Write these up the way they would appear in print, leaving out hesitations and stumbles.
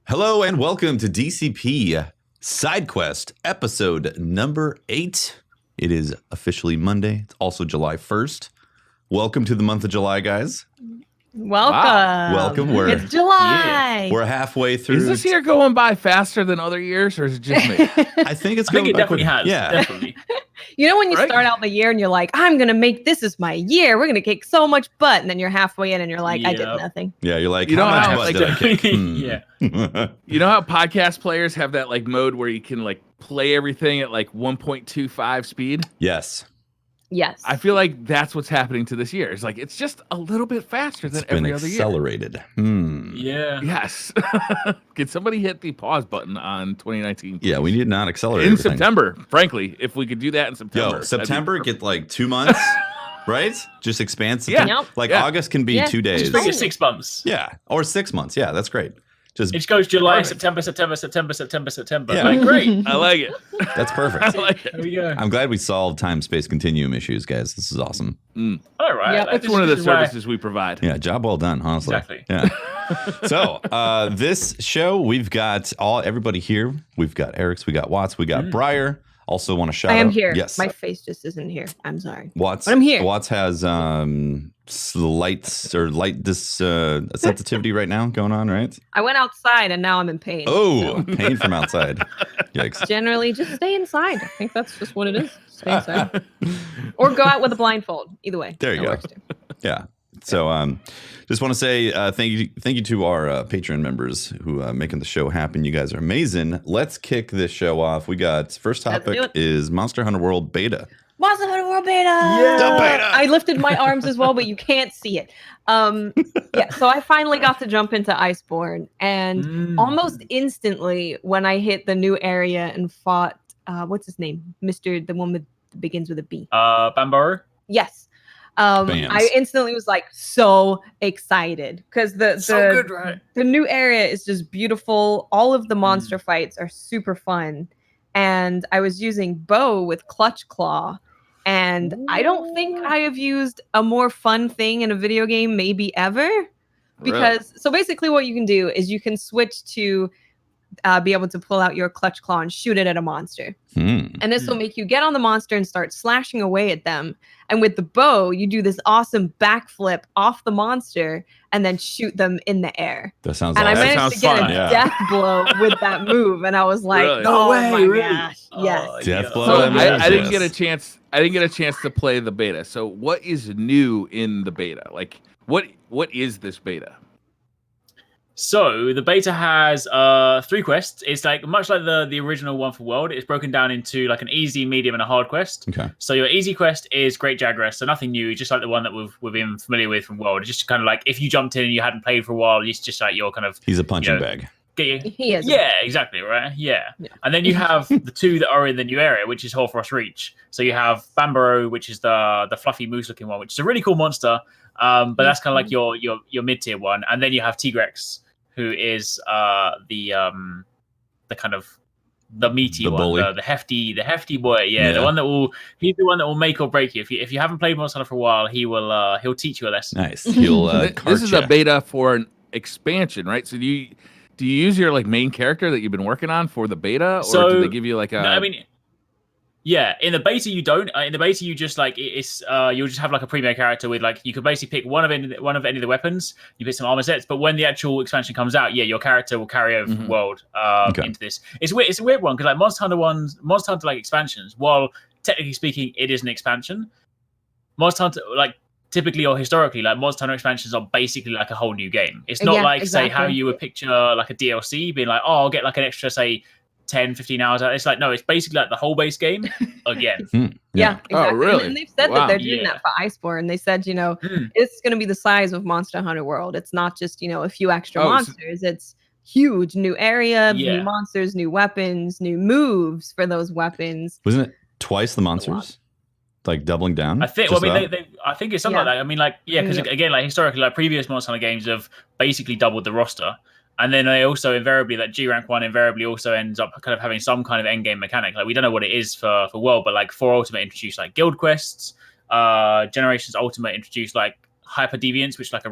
Hello and welcome to DCP SideQuest episode number 8. It is officially Monday. It's also July 1st. Welcome to the month of July, guys. Welcome. Wow. Welcome. It's July. We're halfway through. Is this year going by faster than other years, or is it just me? I think it's going it definitely quick. has. Yeah. Definitely. You know when you Right? start out the year and you're like, I'm going to make this is my year. We're going to kick so much butt. And then you're halfway in and you're like, I did Yep. nothing. Yeah, you're like, You how know much how, butt like, did I kick? Yeah. You know how podcast players have that like mode where you can like play everything at like 1.25 speed? Yes. Yes. I feel like that's what's happening to this year. It's like it's just a little bit faster than It's been every other year. accelerated. Yeah. Yes. Can somebody hit the pause button on 2019? Yeah, we need not accelerate In everything. September, frankly, if we could do that in September. Yo, that'd be September, perfect. get like 2 months, right? Just expand Yeah. September. Yep. Like Yeah. August can be Yeah. 2 days. Just bring it 6 months. Yeah, or 6 months. Yeah, that's great. Just It just goes July, Perfect. September. Yeah. Like, great. I like it. that's perfect. I like it. There we go. I'm glad we solved time-space continuum issues, guys. This is awesome. All right. Yep. That's one of the services we provide. Yeah, job well done, honestly. Exactly. Yeah. So this show, we've got everybody here. We've got Eric's, we got Watts, we got Breyer. Also want to shout out. I am here. Yes. My face just isn't here. I'm sorry. Watts. But I'm here. Watts has light sensitivity right now going on, right? I went outside and now I'm in pain. Oh, pain from outside. Yikes. Generally, just stay inside. I think that's just what it is. Stay inside. Or go out with a blindfold. Either way. There you That go. works too. Yeah. So just want to say thank you to our Patreon members who are making the show happen. You guys are amazing. Let's kick this show off. We got first Let's do topic it. is Monster Hunter World Beta. Monster Hunter World Beta. The beta. I lifted my arms as well, but you can't see it. Yeah, so I finally got to jump into Iceborne, and almost instantly when I hit the new area and fought what's his name? the one that begins with a B. Bamboro. Yes. Bams. I instantly was like so excited because Right? the new area is just beautiful. All of the monster fights are super fun. And I was using bow with clutch claw. And I don't think I have used a more fun thing in a video game maybe ever. Because so basically what you can do is you can switch to be able to pull out your clutch claw and shoot it at a monster. And this will make you get on the monster and start slashing away at them. And with the bow, you do this awesome backflip off the monster and then shoot them in the air. That sounds And I awesome. That managed to sounds get fun, a yeah. death blow with that move. And I was like, Really? No oh way, my really? gosh. Yes. Oh, Death yeah. blow. So Yes. I didn't get a chance. I didn't get a chance to play the beta. So what is new in the beta? Like what is this beta? So the beta has 3 quests. It's like much like the original one for World. It's broken down into like an easy, medium, and a hard quest. Okay. So your easy quest is Great Jaguaress, so nothing new, just like the one that we've been familiar with from World. It's just kind of like if you jumped in and you hadn't played for a while, it's just like you're kind of He's a punching you know, bag. get you. He is. Yeah, exactly, right? Yeah. Yeah. And then you have the 2 that are in the new area, which is Hoarfrost Reach. So you have Bamboro, which is the fluffy moose-looking one, which is a really cool monster. But that's kind of like your mid-tier one. And then you have Tigrex, who is the kind of the meaty The one, bully. the hefty boy. Yeah, Yeah. the one that he's the one that will make or break you. If you haven't played Monster Hunter for a while, he'll teach you a lesson. Nice. He'll This is a beta for an expansion, right? So do you use your like main character that you've been working on for the beta, or So- do they give you like a? No, I mean, yeah. In the beta, you don't. In the beta, you just like it's you'll just have like a premier character with like you could basically pick one of any of the weapons. You pick some armor sets, but when the actual expansion comes out, yeah, your character will carry over from World Okay. into this. It's weird. It's a weird one because like Monster Hunter like expansions. While technically speaking, it is an expansion. Monster Hunter like. Typically or historically, like Monster Hunter expansions are basically like a whole new game. It's not Yeah, like, say, how exactly. you would picture like a DLC being like, oh, I'll get like an extra, say, 10, 15 hours out. It's like, no, it's basically like the whole base game again. Yeah, exactly. Oh, really? And they've said Wow. that they're doing Yeah. that for Iceborne. They said, it's going to be the size of Monster Hunter World. It's not just, a few extra Oh, so- monsters. It's huge. New area, Yeah. new monsters, new weapons, new moves for those weapons. Wasn't it twice the monsters? Like doubling down? I think. Just Well, I mean, about? I think it's something Yeah. like that. I mean, like, yeah, because Yep. again, like historically, like previous Monster Hunter games have basically doubled the roster, and then they also invariably that G rank 1 invariably also ends up kind of having some kind of end game mechanic. Like we don't know what it is for World, but like for Ultimate introduced like guild quests, Generations Ultimate introduced like hyper deviants, which is like a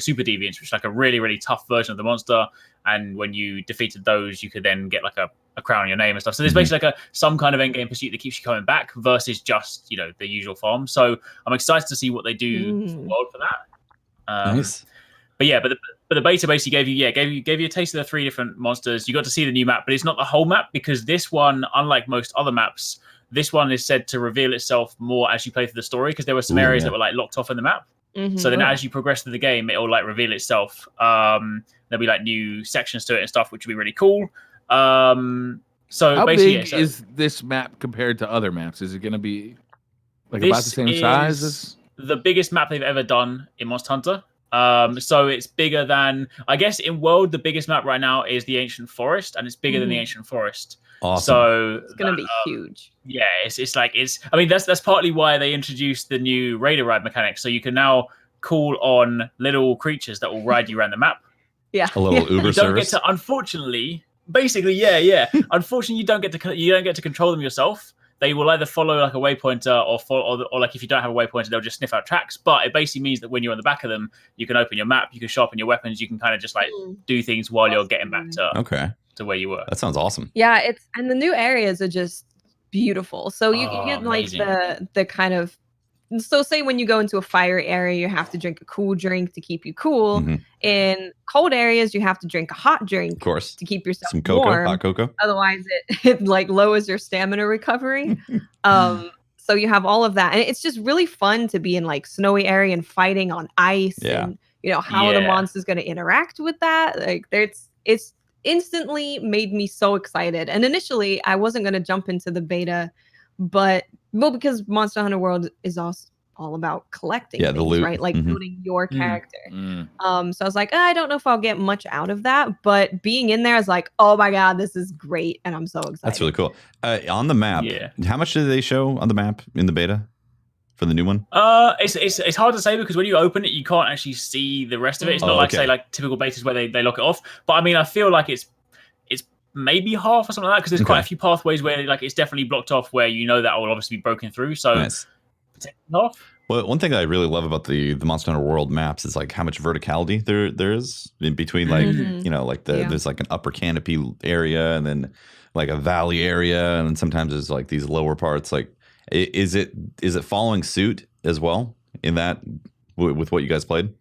super deviants, which is like a really tough version of the monster. And when you defeated those, you could then get like a crown on your name and stuff. So there's basically like some kind of end game pursuit that keeps you coming back versus just the usual farm. So I'm excited to see what they do for the world for that. Nice. But yeah, but the beta basically gave you a taste of the 3 different monsters. You got to see the new map, but it's not the whole map, because this one, unlike most other maps, this one is said to reveal itself more as you play through the story, because there were some areas that were like locked off in the map. So then as you progress through the game, it'll like reveal itself. There'll be like new sections to it and stuff, which will be really cool. So how basically, big is this map compared to other maps? Is it going to be like about the same size as the biggest map they've ever done in Monster Hunter? So it's bigger than, I guess, in world, the biggest map right now is the Ancient Forest, and it's bigger than the Ancient Forest. Awesome. So It's gonna be huge. Yeah, I mean, that's partly why they introduced the new Raider Ride mechanic. So you can now call on little creatures that will ride you around the map. Yeah. A little Uber You don't service. get to, unfortunately, basically, yeah. Unfortunately, you don't get to control them yourself. They will either follow like a waypointer or like if you don't have a waypointer, they'll just sniff out tracks. But it basically means that when you're on the back of them, you can open your map, you can sharpen your weapons, you can kind of just like do things while you're getting back to where you were. That sounds awesome. Yeah, and the new areas are just beautiful. So you get like amazing. the kind of, so say when you go into a fire area, you have to drink a cool drink to keep you cool. In cold areas, you have to drink a hot drink, Of course. to keep yourself Some cocoa, warm. hot cocoa. Otherwise, it like lowers your stamina recovery. So you have all of that, and it's just really fun to be in like snowy area and fighting on ice. Yeah. And how are the monsters going to interact with that? Like, it's instantly made me so excited. And initially, I wasn't going to jump into the beta, but because Monster Hunter World is also all about collecting the things, loot. right? Like building your character. So I was like, I don't know if I'll get much out of that, but being in there is like, oh my god, this is great, and I'm so excited. That's really cool. On the map, how much did they show on the map in the beta for the new one? It's hard to say, because when you open it, you can't actually see the rest of it. It's not say like typical betas where they lock it off. But I mean, I feel like it's maybe half or something like that, because there's quite a few pathways where like it's definitely blocked off, where that will obviously be broken through. So nice. Half. Well, one thing I really love about the Monster Hunter World maps is like how much verticality there is in between, like like there's like an upper canopy area and then like a valley area, and then sometimes there's like these lower parts. Like, is it following suit as well in that with what you guys played?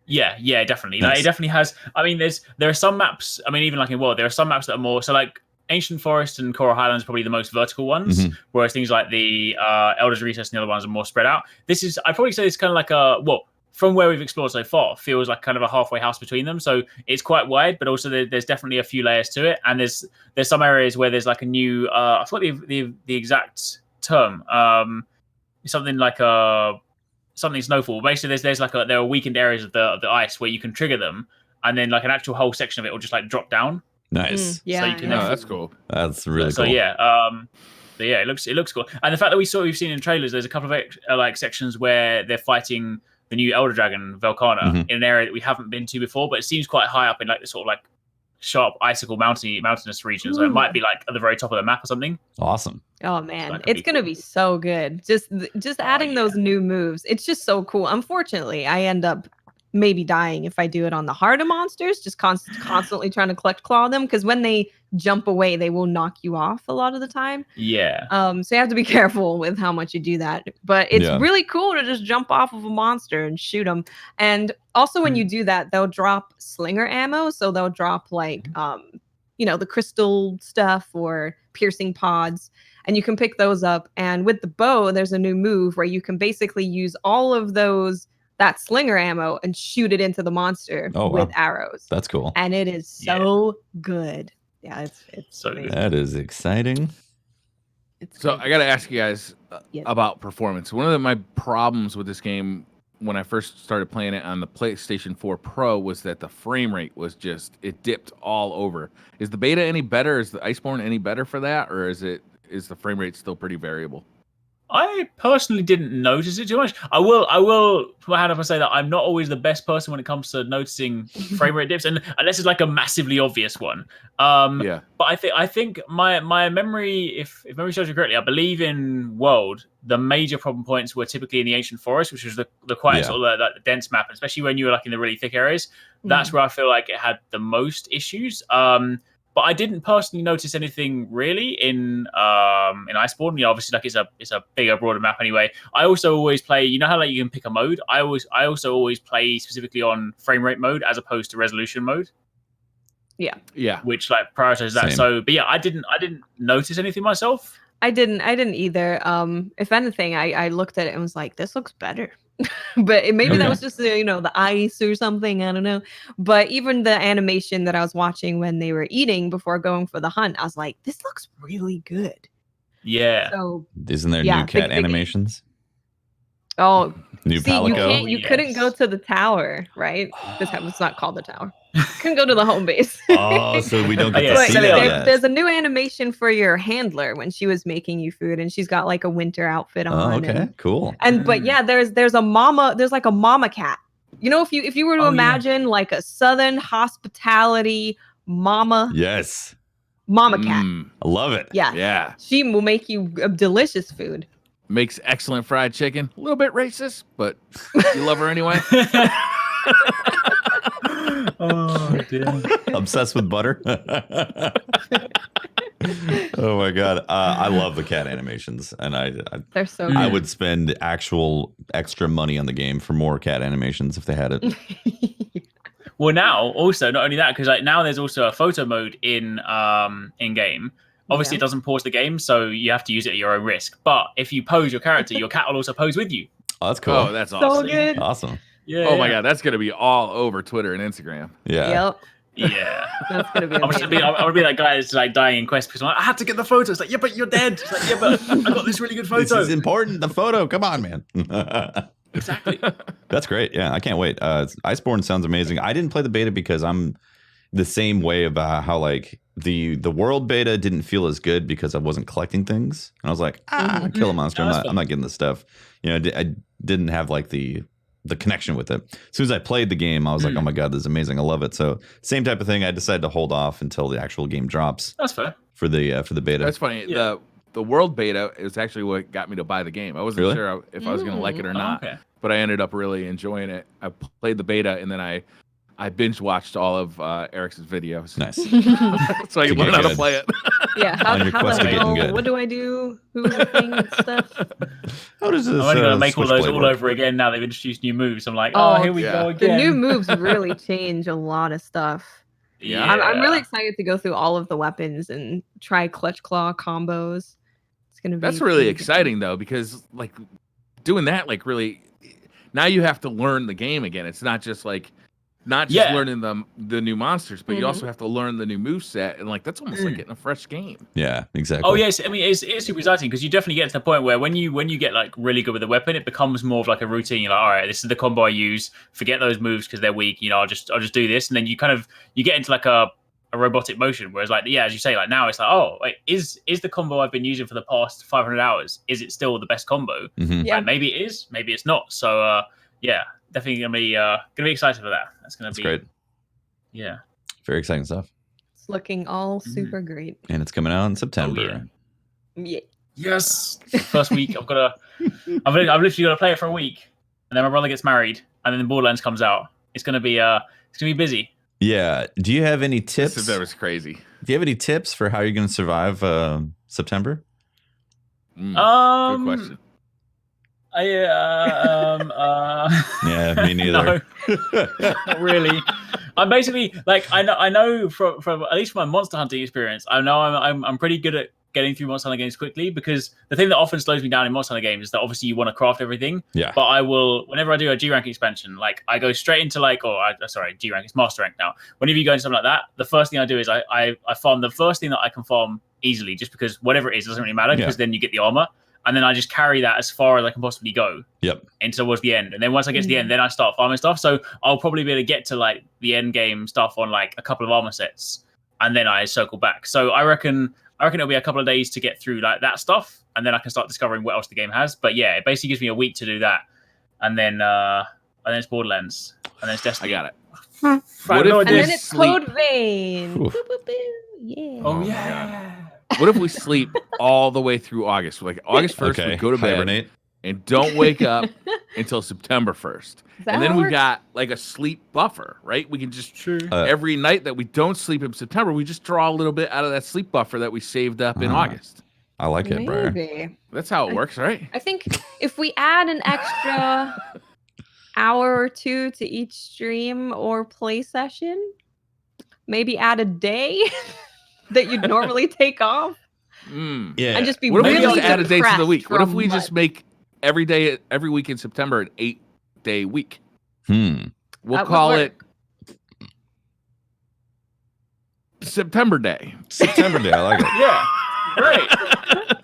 Yeah, definitely. Nice. Like, it definitely has. I mean, there are some maps. I mean, even like in World, there are some maps that are more so like Ancient Forest and Coral Highlands are probably the most vertical ones, whereas things like the Elder's Recess and the other ones are more spread out. I'd probably say it's kind of like from where we've explored so far, feels like kind of a halfway house between them. So it's quite wide, but also there's definitely a few layers to it. And there's some areas where there's like a new, I forgot the exact term, something like something snowfall. Basically, there are weakened areas of the ice where you can trigger them, and then like an actual whole section of it will just like drop down. Nice. Yeah. So you can that's cool. That's really so cool. it looks cool. And the fact that we've seen in trailers, there's a couple of like sections where they're fighting the new Elder Dragon Velkhana in an area that we haven't been to before, but it seems quite high up in like the sort of like sharp icicle mountainous region. So it might be like at the very top of the map or something. Awesome. Oh man, So it's gonna be so good. Just adding those new moves. It's just so cool. Unfortunately, I end up maybe dying if I do it on the harder monsters, just constantly trying to collect claw them, because when they jump away, they will knock you off a lot of the time. Yeah. So you have to be careful with how much you do that. But it's really cool to just jump off of a monster and shoot them. And also when you do that, they'll drop slinger ammo. So they'll drop like the crystal stuff or piercing pods. And you can pick those up. And with the bow, there's a new move where you can basically use all of that slinger ammo and shoot it into the monster with arrows. That's cool. And it is so good. Yeah, it's so amazing. good. That is exciting. So I got to ask you guys about performance. One of my problems with this game when I first started playing it on the PlayStation 4 Pro was that the frame rate was it dipped all over. Is the beta any better? Is the Iceborne any better for that? Or is the frame rate still pretty variable? I personally didn't notice it too much. I will put my hand up and say that I'm not always the best person when it comes to noticing frame rate dips, and unless it's like a massively obvious one. Yeah. But I think my memory, if memory serves me correctly, I believe in World, the major problem points were typically in the Ancient Forest, which was the quiet sort of the dense map, especially when you were like in the really thick areas. That's where I feel like it had the most issues. But I didn't personally notice anything really in Iceborne. You know, obviously, like it's a bigger, broader map anyway. I also always play. You know how like you can pick a mode. I also always play specifically on frame rate mode as opposed to resolution mode. Yeah. Which like prioritizes that. Same. So, but yeah, I didn't notice anything myself. I didn't either. If anything, I looked at it and was like, this looks better. But maybe that was just the ice or something. I don't know. But even the animation that I was watching when they were eating before going for the hunt, I was like, this looks really good. Yeah. So isn't there new cat animations? Oh, new Palico? You couldn't go to the tower, right? This was not called the tower. Couldn't go to the home base. Oh, so we don't get to see that yet. There's a new animation for your handler when she was making you food, and she's got like a winter outfit on. Oh, okay, cool. But yeah, there's like a mama cat. You know, if you were to imagine like a Southern hospitality mama. Yes. Mama cat. I love it. Yeah. She will make you delicious food. Makes excellent fried chicken. A little bit racist, but you love her anyway. Oh, dear. Obsessed with butter. Oh my god, I love the cat animations, and they're so good. I would spend actual extra money on the game for more cat animations if they had it. Well, now also not only that, because like now there's also a photo mode in game. Obviously, it doesn't pause the game, so you have to use it at your own risk. But if you pose your character, your cat will also pose with you. Oh, that's cool. Oh, that's awesome. So good. Awesome. Yeah. Oh my god, that's gonna be all over Twitter and Instagram. Yeah. Yep. Yeah. That's gonna be. I'm gonna be that guy that's like dying in Quest because I'm like, I had to get the photo. It's like, yeah, but you're dead. It's like, yeah, but I got this really good photo. This is important. The photo. Come on, man. Exactly. That's great. Yeah, I can't wait. Iceborne sounds amazing. I didn't play the beta because I'm the same way about how like the world beta didn't feel as good because I wasn't collecting things, and I was like, kill a monster. I'm not getting this stuff. You know, I didn't have like the connection with it. As soon as I played the game, I was like, oh my god, this is amazing. I love it. So same type of thing. I decided to hold off until the actual game drops. That's fair. For the beta. That's funny. Yeah. The world beta is actually what got me to buy the game. I wasn't sure if I was going to like it or not, but I ended up really enjoying it. I played the beta and then I binge watched all of Eric's videos. Nice. So I can learn how to play it. Yeah. How the hell? What do I do? Who's the thing and stuff? How does this? I'm only gonna make all those all over again now. They've introduced new moves. I'm like, here we go again. The new moves really change a lot of stuff. Yeah. I'm really excited to go through all of the weapons and try clutch claw combos. It's gonna be. That's really exciting though, because like doing that, like really, now you have to learn the game again. It's not just like. Not just learning the new monsters, but you also have to learn the new moveset, and like that's almost like getting a fresh game. Yeah, exactly. Oh yes, I mean it's super exciting because you definitely get to the point where when you get like really good with the weapon, it becomes more of like a routine. You're like, all right, this is the combo I use. Forget those moves because they're weak. You know, I'll just do this, and then you get into like a robotic motion. Whereas like as you say, like now it's like, oh, wait, is the combo I've been using for the past 500 hours? Is it still the best combo? Mm-hmm. Yeah, maybe it is, maybe it's not. So yeah. Definitely gonna be excited for that. That's great. Yeah, very exciting stuff. It's looking all super great, and it's coming out in September. Yeah. Yes. First week, I've literally got to play it for a week, and then my brother gets married, and then Borderlands comes out. It's gonna be busy. Yeah. Do you have any tips? That was crazy. Do you have any tips for how you're gonna survive September? Good question. Yeah, me neither. No, not really. I'm basically like I know from at least from my monster hunting experience, I know I'm pretty good at getting through monster hunter games quickly, because the thing that often slows me down in monster hunter games is that obviously you want to craft everything. Yeah. But I will, whenever I do a G rank expansion, like I go straight into G rank, it's master rank now. Whenever you go into something like that, the first thing I do is I farm the first thing that I can farm easily, just because whatever it is, it doesn't really matter, because then you get the armor. And then I just carry that as far as I can possibly go. Yep. And towards the end. And then once I get to the end, then I start farming stuff. So I'll probably be able to get to like the end game stuff on like a couple of armor sets. And then I circle back. So I reckon I reckon it'll be a couple of days to get through like that stuff, and then I can start discovering what else the game has. But yeah, it basically gives me a week to do that, and then it's Borderlands, and then it's Destiny. I got it. And then it's Code Vein. Yeah. Oh yeah. What if we sleep all the way through August? Like August 1st, we go to bed hibernate. And don't wake up until September 1st. And then we've got like a sleep buffer, right? We can just every night that we don't sleep in September, we just draw a little bit out of that sleep buffer that we saved up in August. I like it, Brian. That's how it works, right? I think if we add an extra hour or two to each stream or play session, maybe add a day that you'd normally take off. Yeah. And just be what if really we just add a day to the week? What if we from just make every week in September an 8-day week? We'll We'll call it September Day. September Day. I like it. Yeah. Great.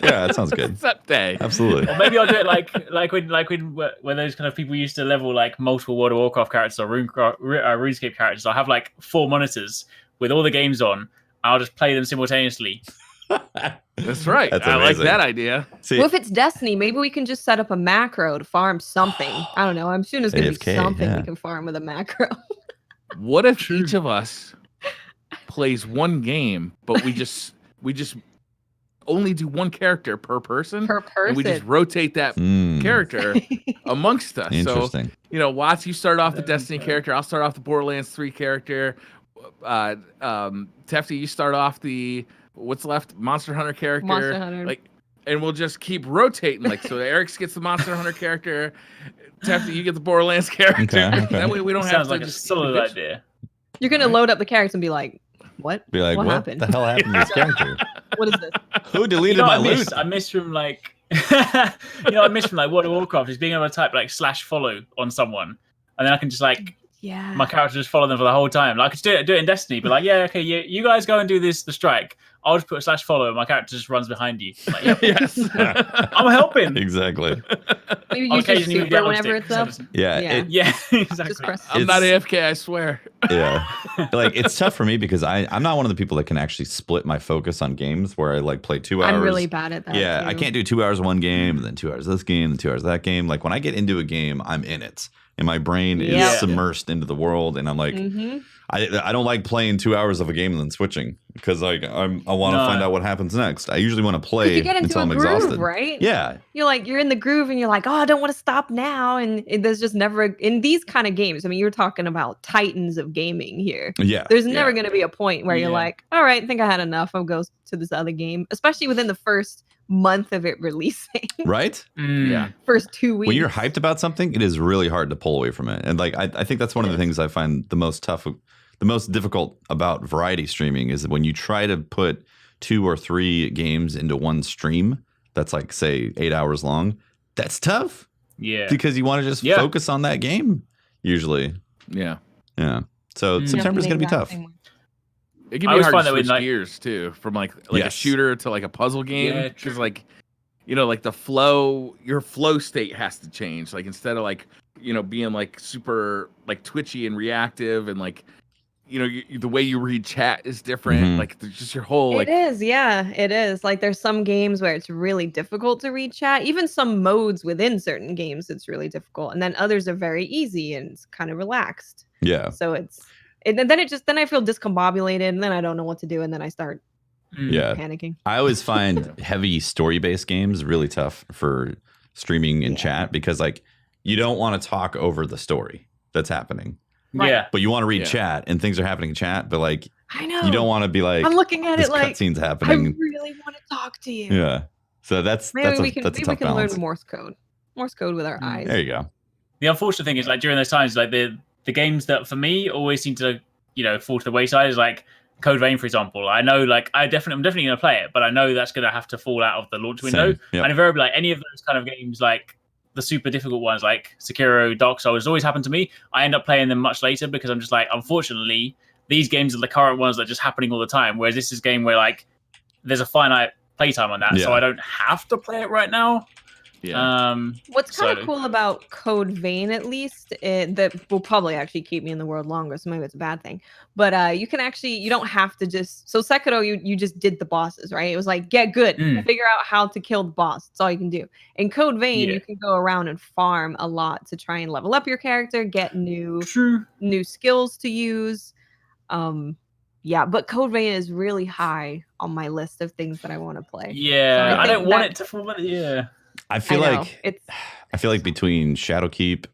Yeah, that sounds good. Sep Day. Absolutely. Or maybe I'll do it like when those kind of people used to level like multiple World of Warcraft characters or RuneScape characters. I'll have like 4 monitors with all the games on. I'll just play them simultaneously. That's right. That's I like amazing. that idea. See, Well, if it's Destiny, maybe we can just set up a macro to farm something. I don't know. I'm sure there's going to be AFK, something we can farm with a macro. What if each of us plays one game, but we just only do one character per person? Per person. And we just rotate that character amongst us. Interesting. So, Watts, you start off the Destiny character. I'll start off the Borderlands 3 character. Tefty, you start off the what's left Monster Hunter character. Monster Hunter. And we'll just keep rotating. So Eric gets the Monster Hunter character. Tefty, you get the Borderlands character. Okay. That way we don't have Sounds to like a just solid idea. You're going to load up the characters and be like, what? Be like, what happened? the hell happened to this character? What is this? Who deleted my loot? I miss from like I miss from like World of Warcraft is being able to type like /follow on someone, and then I can just like my character just follow them for the whole time. Like I could do it in Destiny, but like you guys go and do the strike. I'll just put a /follow and my character just runs behind you. Like, yep. Yes. I'm helping. Exactly. Maybe use your super whenever it's up. Yeah. Yeah, exactly. Just press. I'm not AFK, I swear. Yeah. Like it's tough for me because I'm not one of the people that can actually split my focus on games where I like play 2 hours. I'm really bad at that. Yeah, too. I can't do 2 hours of one game and then 2 hours of this game and 2 hours of that game. Like when I get into a game, I'm in it. And my brain is submersed into the world, and I'm like, I don't like playing 2 hours of a game and then switching because like I want to find out what happens next. I usually want to play you get into until a I'm groove, exhausted. right? Yeah, you're in the groove, and you're like, oh, I don't want to stop now. And there's just never in these kind of games. I mean, you're talking about titans of gaming here. Yeah, there's never going to be a point where you're like, all right, I think I had enough. I'll go to this other game, especially within the first month of it releasing. Right? Yeah. First 2 weeks. When you're hyped about something, it is really hard to pull away from it. And like I think that's one of the things I find the most difficult about variety streaming is when you try to put 2 or 3 games into one stream that's like say 8 hours long. That's tough. Yeah. Because you want to just focus on that game usually. Yeah. Yeah. So September's going to be tough. It can be hard to switch gears too, from like a shooter to like a puzzle game. Yeah, because like like the flow, your flow state has to change. Like instead of like being like super like twitchy and reactive, and like the way you read chat is different. Like there's just your whole like. It is. Like there's some games where it's really difficult to read chat. Even some modes within certain games, it's really difficult, and then others are very easy and it's kind of relaxed. Yeah. So then I feel discombobulated, and then I don't know what to do, and then I start panicking. I always find heavy story-based games really tough for streaming in chat because like you don't want to talk over the story that's happening. Right. Yeah. But you want to read chat and things are happening in chat, but like I know you don't want to be like I'm looking at this it like cutscene's I happening. really want to talk to you. Yeah. So that's a tough balance. Learn Morse code with our eyes. There you go. The unfortunate thing is like during those times, like the games that for me always seem to fall to the wayside is like Code Vein, for example. I know like I'm definitely going to play it, but I know that's going to have to fall out of the launch window. Yep. And invariably, like any of those kind of games, like the super difficult ones, like Sekiro, Dark Souls, always happen to me. I end up playing them much later because I'm just like, unfortunately, these games are the current ones that are just happening all the time. Whereas this is a game where like there's a finite playtime on that, so I don't have to play it right now. Yeah. What's kind of cool about Code Vein, at least, that will probably actually keep me in the world longer, so maybe it's a bad thing. But you don't have to just. So Sekiro, you just did the bosses, right? It was like get good, figure out how to kill the boss. That's all you can do. In Code Vein, you can go around and farm a lot to try and level up your character, get new skills to use. Yeah, but Code Vein is really high on my list of things that I want to play. Yeah, I don't want it to fall. Yeah. I feel like between Shadowkeep,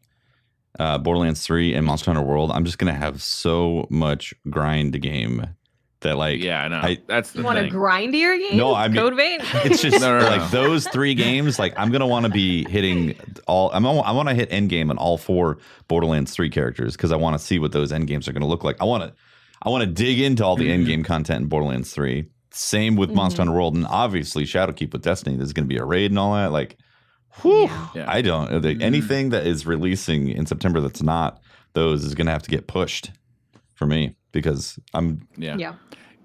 Borderlands 3, and Monster Hunter World, I'm just gonna have so much grind game that I know that's the thing. You want a grindier game? No, I mean Code Vein. It's just like those 3 games. Like I'm gonna want to be hitting all. I want to hit end game on all 4 Borderlands 3 characters because I want to see what those end games are gonna look like. I want to dig into all the end game content in Borderlands 3. Same with Monster Hunter World, and obviously Shadowkeep with Destiny. There's going to be a raid and all that. Like, I don't. Anything that is releasing in September that's not those is going to have to get pushed for me because I'm. Yeah.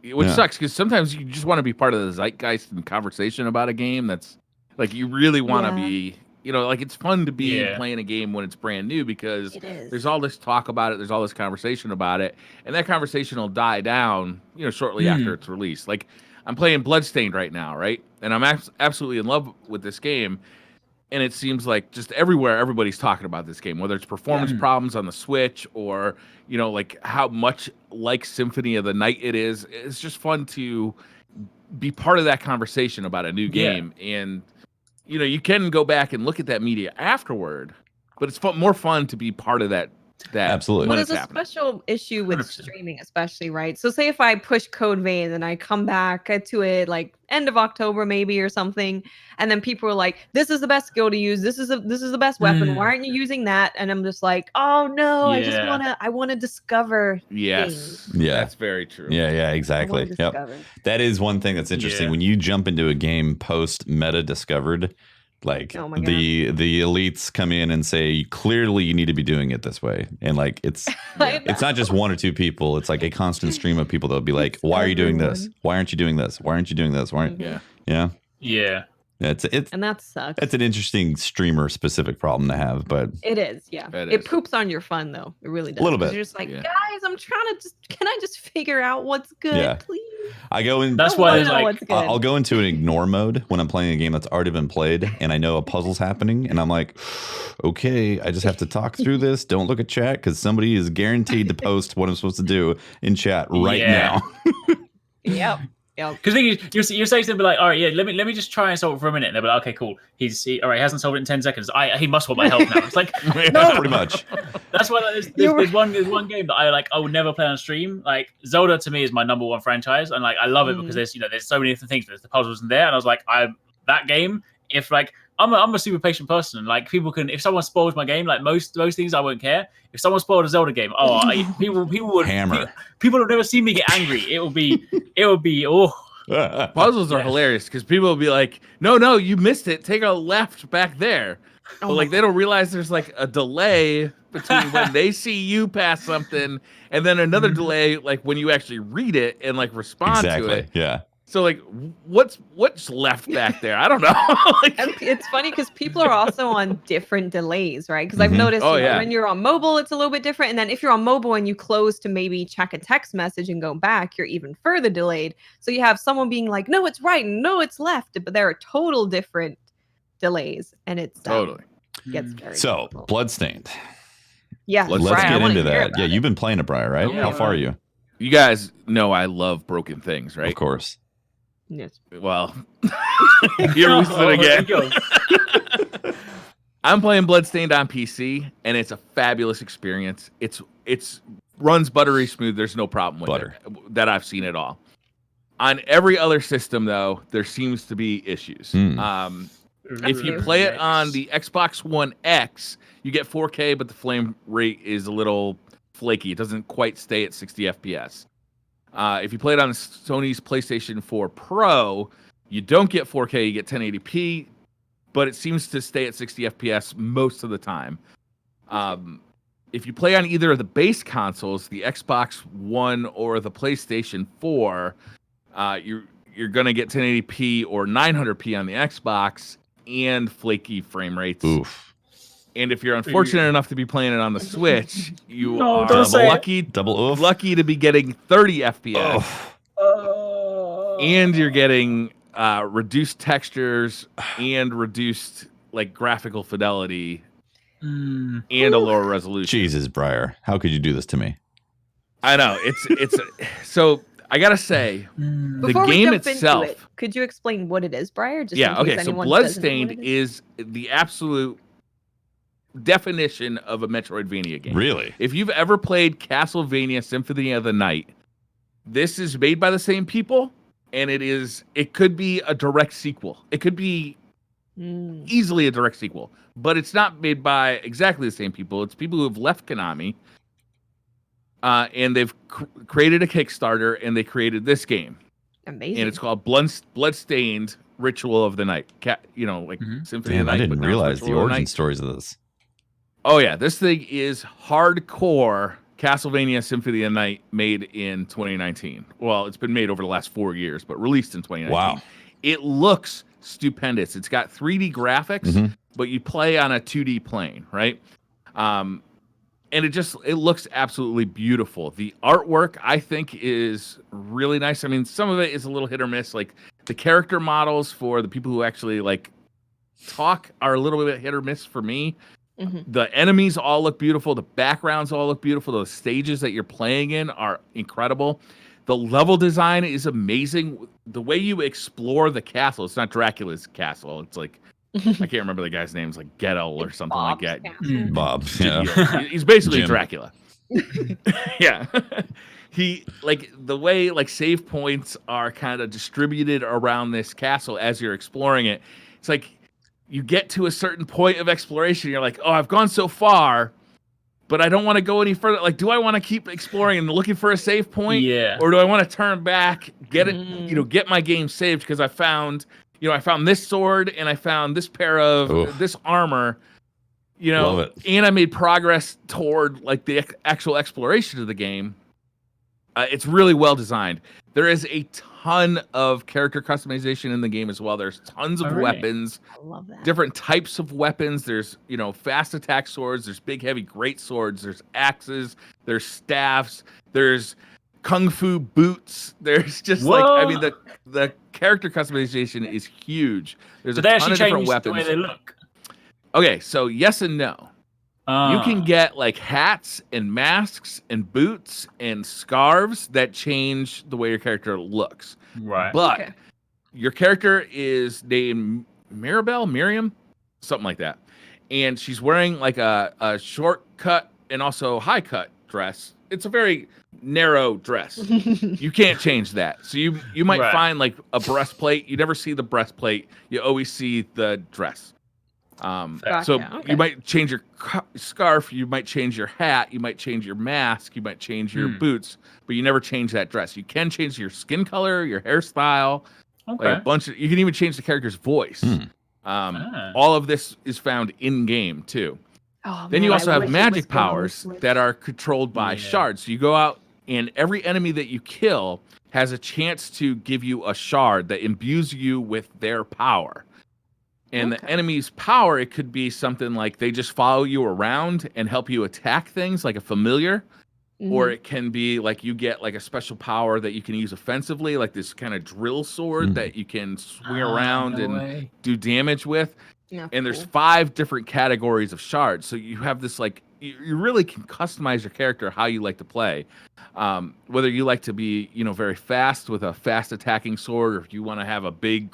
Which sucks because sometimes you just want to be part of the zeitgeist and conversation about a game. That's like you really want to be. Like it's fun to be playing a game when it's brand new because there's all this talk about it, there's all this conversation about it, and that conversation will die down, shortly after it's released. Like I'm playing Bloodstained right now, right? And I'm absolutely in love with this game, and it seems like just everywhere everybody's talking about this game, whether it's performance problems on the Switch or like how much like Symphony of the Night it is. It's just fun to be part of that conversation about a new game and. You can go back and look at that media afterward, but it's more fun to be part of that. Absolutely. Well, there's a special issue with streaming, especially, right? So say if I push Code Vein and I come back to it like end of October maybe or something, and then people are like, "This is the best skill to use. This is the best weapon. Why aren't you using that?" And I'm just like, "Oh no, I want to discover." Yes, things. That's very true. Yeah, exactly. Yep. That is one thing that's interesting when you jump into a game post meta discovered. Like the elites come in and say, clearly you need to be doing it this way. And like, it's not just 1 or 2 people. It's like a constant stream of people that'll be like, why are you doing this? Why aren't you doing this? Why aren't you doing this? Why aren't Yeah. It's and that sucks. It's an interesting streamer specific problem to have, but it is. Yeah. It poops on your fun though. It really does. A little bit. You're just like, guys, I'm trying to can I just figure out what's good, please? I go in. That's why I'll go into an ignore mode when I'm playing a game that's already been played and I know a puzzle's happening and I'm like, okay, I just have to talk through this. Don't look at chat because somebody is guaranteed to post what I'm supposed to do in chat right now. Yep. Because you're saying to be like, all right, let me just try and solve it for a minute. And they'll be like, okay, cool. He hasn't solved it in 10 seconds. He must want my help now. It's like, no, pretty much. That's why there's one game that I would never play on stream. Like Zelda to me is my number 1 franchise, and like I love it because there's so many different things. There's the puzzles in there, and I was like, that game. If like I'm a super patient person, and like people can, if someone spoils my game, like most things I won't care. If someone spoiled a Zelda game, people would hammer. People have never seen me get angry. It would be Puzzles are hilarious because people will be like, no, you missed it. Take a left back there. But like they don't realize there's like a delay between when they see you pass something and then another delay like when you actually read it and like respond to it. Yeah. So like what's left back there? I don't know. It's funny because people are also on different delays, right? Because I've noticed when you're on mobile, it's a little bit different. And then if you're on mobile and you close to maybe check a text message and go back, you're even further delayed. So you have someone being like, no, it's right, and no, it's left. But there are total different delays. And it's totally gets very so difficult. Bloodstained. Yeah. Let's get into that. Yeah, you've been playing it, Briar, right? How far are you? You guys know I love broken things, right? Of course. Yes. Well, here we sit again. I'm playing Bloodstained on PC, and it's a fabulous experience. It's runs buttery smooth. There's no problem with it that I've seen at all. On every other system, though, there seems to be issues. If you play it on the Xbox One X, you get 4K, but the frame rate is a little flaky. It doesn't quite stay at 60 FPS. If you play it on Sony's PlayStation 4 Pro, you don't get 4K, you get 1080p, but it seems to stay at 60 FPS most of the time. If you play on either of the base consoles, the Xbox One or the PlayStation 4, you're going to get 1080p or 900p on the Xbox and flaky frame rates. Oof. And if you're unfortunate enough to be playing it on the Switch, you are lucky to be getting 30 FPS. And you're getting reduced textures and reduced like graphical fidelity and a lower resolution. Jesus, Briar, how could you do this to me? I know it's so I gotta say the game itself. Could you explain what it is, Briar? Just yeah, okay. So Bloodstained is the absolute definition of a Metroidvania game. Really? If you've ever played Castlevania Symphony of the Night, this is made by the same people, and it could be a direct sequel. It could be easily a direct sequel, but it's not made by exactly the same people. It's people who have left Konami, and they've created a Kickstarter, and they created this game. Amazing. And it's called Bloodstained Ritual of the Night. Symphony of the Night. I didn't realize the origin stories of this. Oh yeah, this thing is hardcore Castlevania Symphony of the Night made in 2019. Well, it's been made over the last 4 years, but released in 2019. Wow. It looks stupendous. It's got 3D graphics, but you play on a 2D plane, right? And it looks absolutely beautiful. The artwork, I think, is really nice. I mean, some of it is a little hit or miss. Like the character models for the people who actually like talk are a little bit hit or miss for me. The enemies all look beautiful. The backgrounds all look beautiful. The stages that you're playing in are incredible. The level design is amazing. The way you explore the castle, it's not Dracula's castle. It's like, I can't remember the guy's name. It's like Gettel or something Bob's like that. castle. Bob. Yeah. He's basically Jim. Dracula. Yeah. He like the way like save points are kind of distributed around this castle as you're exploring it. It's like you get to a certain point of exploration, you're like, oh, I've gone so far, but I don't want to go any further. Like, do I want to keep exploring and looking for a save point? Yeah. Or do I want to turn back, get it, get my game saved because I found this sword and I found this pair of this armor, and I made progress toward like the actual exploration of the game. It's really well designed. There is a ton of character customization in the game as well. There's tons of weapons. I love that. Different types of weapons. There's, fast attack swords. There's big, heavy, great swords. There's axes. There's staffs. There's kung fu boots. There's just the character customization is huge. There's a ton of different weapons. The way they look? Okay, so yes and no. You can get like hats and masks and boots and scarves that change the way your character looks. Right. But your character is named Miriam, something like that. And she's wearing like a short cut and also high cut dress. It's a very narrow dress. You can't change that. So you might find like a breastplate. You never see the breastplate. You always see the dress. You might change your scarf, you might change your hat, you might change your mask, you might change your boots, but you never change that dress. You can change your skin color, your hairstyle, like you can even change the character's voice. All of this is found in game too. Then you also have magic powers that are controlled by shards. So you go out and every enemy that you kill has a chance to give you a shard that imbues you with their power. And the enemy's power, it could be something like they just follow you around and help you attack things like a familiar. Or it can be like you get like a special power that you can use offensively, like this kind of drill sword that you can swing around and do damage with. Yeah, and there's 5 different categories of shards. So you have this like, you really can customize your character how you like to play. Whether you like to be, very fast with a fast attacking sword, or if you want to have a big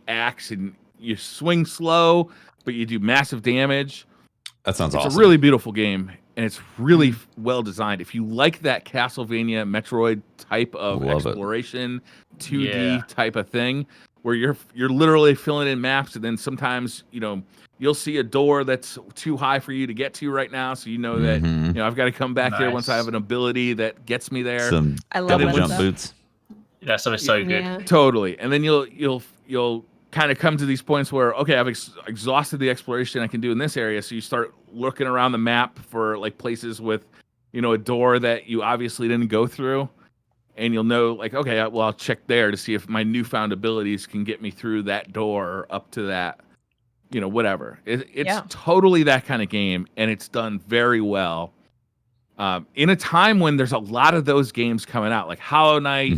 axe and you swing slow, but you do massive damage. That sounds awesome. It's a really beautiful game, and it's really well designed. If you like that Castlevania Metroid type of exploration, 2D type of thing, where you're literally filling in maps, and then sometimes you'll see a door that's too high for you to get to right now, so that I've got to come back there once I have an ability that gets me there. I love double jump boots. That stuff is so good. Yeah. Totally, and then you'll kind of come to these points where, okay, I've exhausted the exploration I can do in this area. So you start looking around the map for like places with, a door that you obviously didn't go through. and you'll know like, okay, well, I'll check there to see if my newfound abilities can get me through that door up to that, whatever. It's totally that kind of game, and it's done very well. In a time when there's a lot of those games coming out, like Hollow Knight,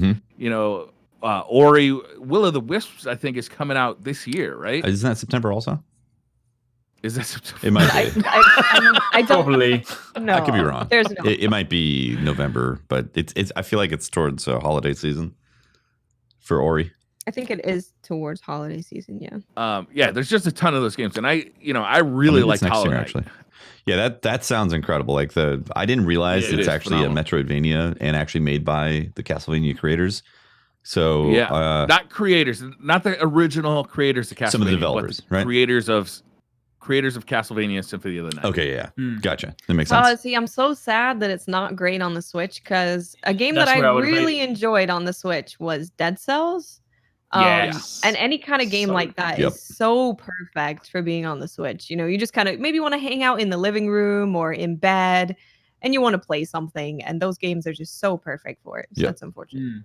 Ori, Will of the Wisps, I think is coming out this year, right? Isn't that September also? Is that September? It might be. I don't, Probably. No, I could be wrong. There's no. It might be November, but it's. I feel like it's towards holiday season for Ori. I think it is towards holiday season. Yeah. There's just a ton of those games, and I really like Hollow Knight. Actually. Yeah, that sounds incredible. Like I didn't realize it's actually phenomenal. A Metroidvania and actually made by the Castlevania creators. So not creators, not the original creators of Castlevania. Some of the developers, right? Creators of Castlevania Symphony of the Night. Okay, yeah. Gotcha. That makes sense. See, I'm so sad that it's not great on the Switch, because a game that I really enjoyed on the Switch was Dead Cells. Yes. And any kind of game like that is so perfect for being on the Switch. You just kind of maybe want to hang out in the living room or in bed, and you want to play something, and those games are just so perfect for it. So that's unfortunate.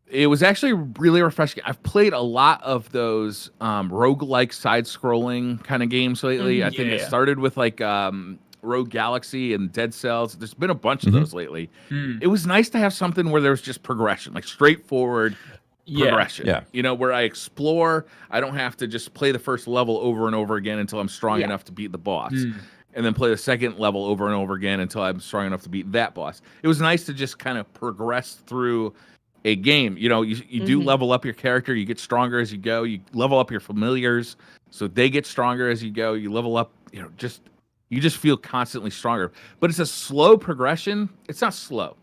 It was actually really refreshing. I've played a lot of those roguelike side-scrolling kind of games lately. I think it started with like Rogue Galaxy and Dead Cells. There's been a bunch of those lately. It was nice to have something where there was just progression, like straightforward progression. Yeah. Where I explore. I don't have to just play the first level over and over again until I'm strong enough to beat the boss. And then play the second level over and over again until I'm strong enough to beat that boss. It was nice to just kind of progress through a game. You do level up your character. You get stronger as you go. You level up your familiars, so they get stronger as you go. You level up. You just feel constantly stronger. But it's a slow progression. It's not slow.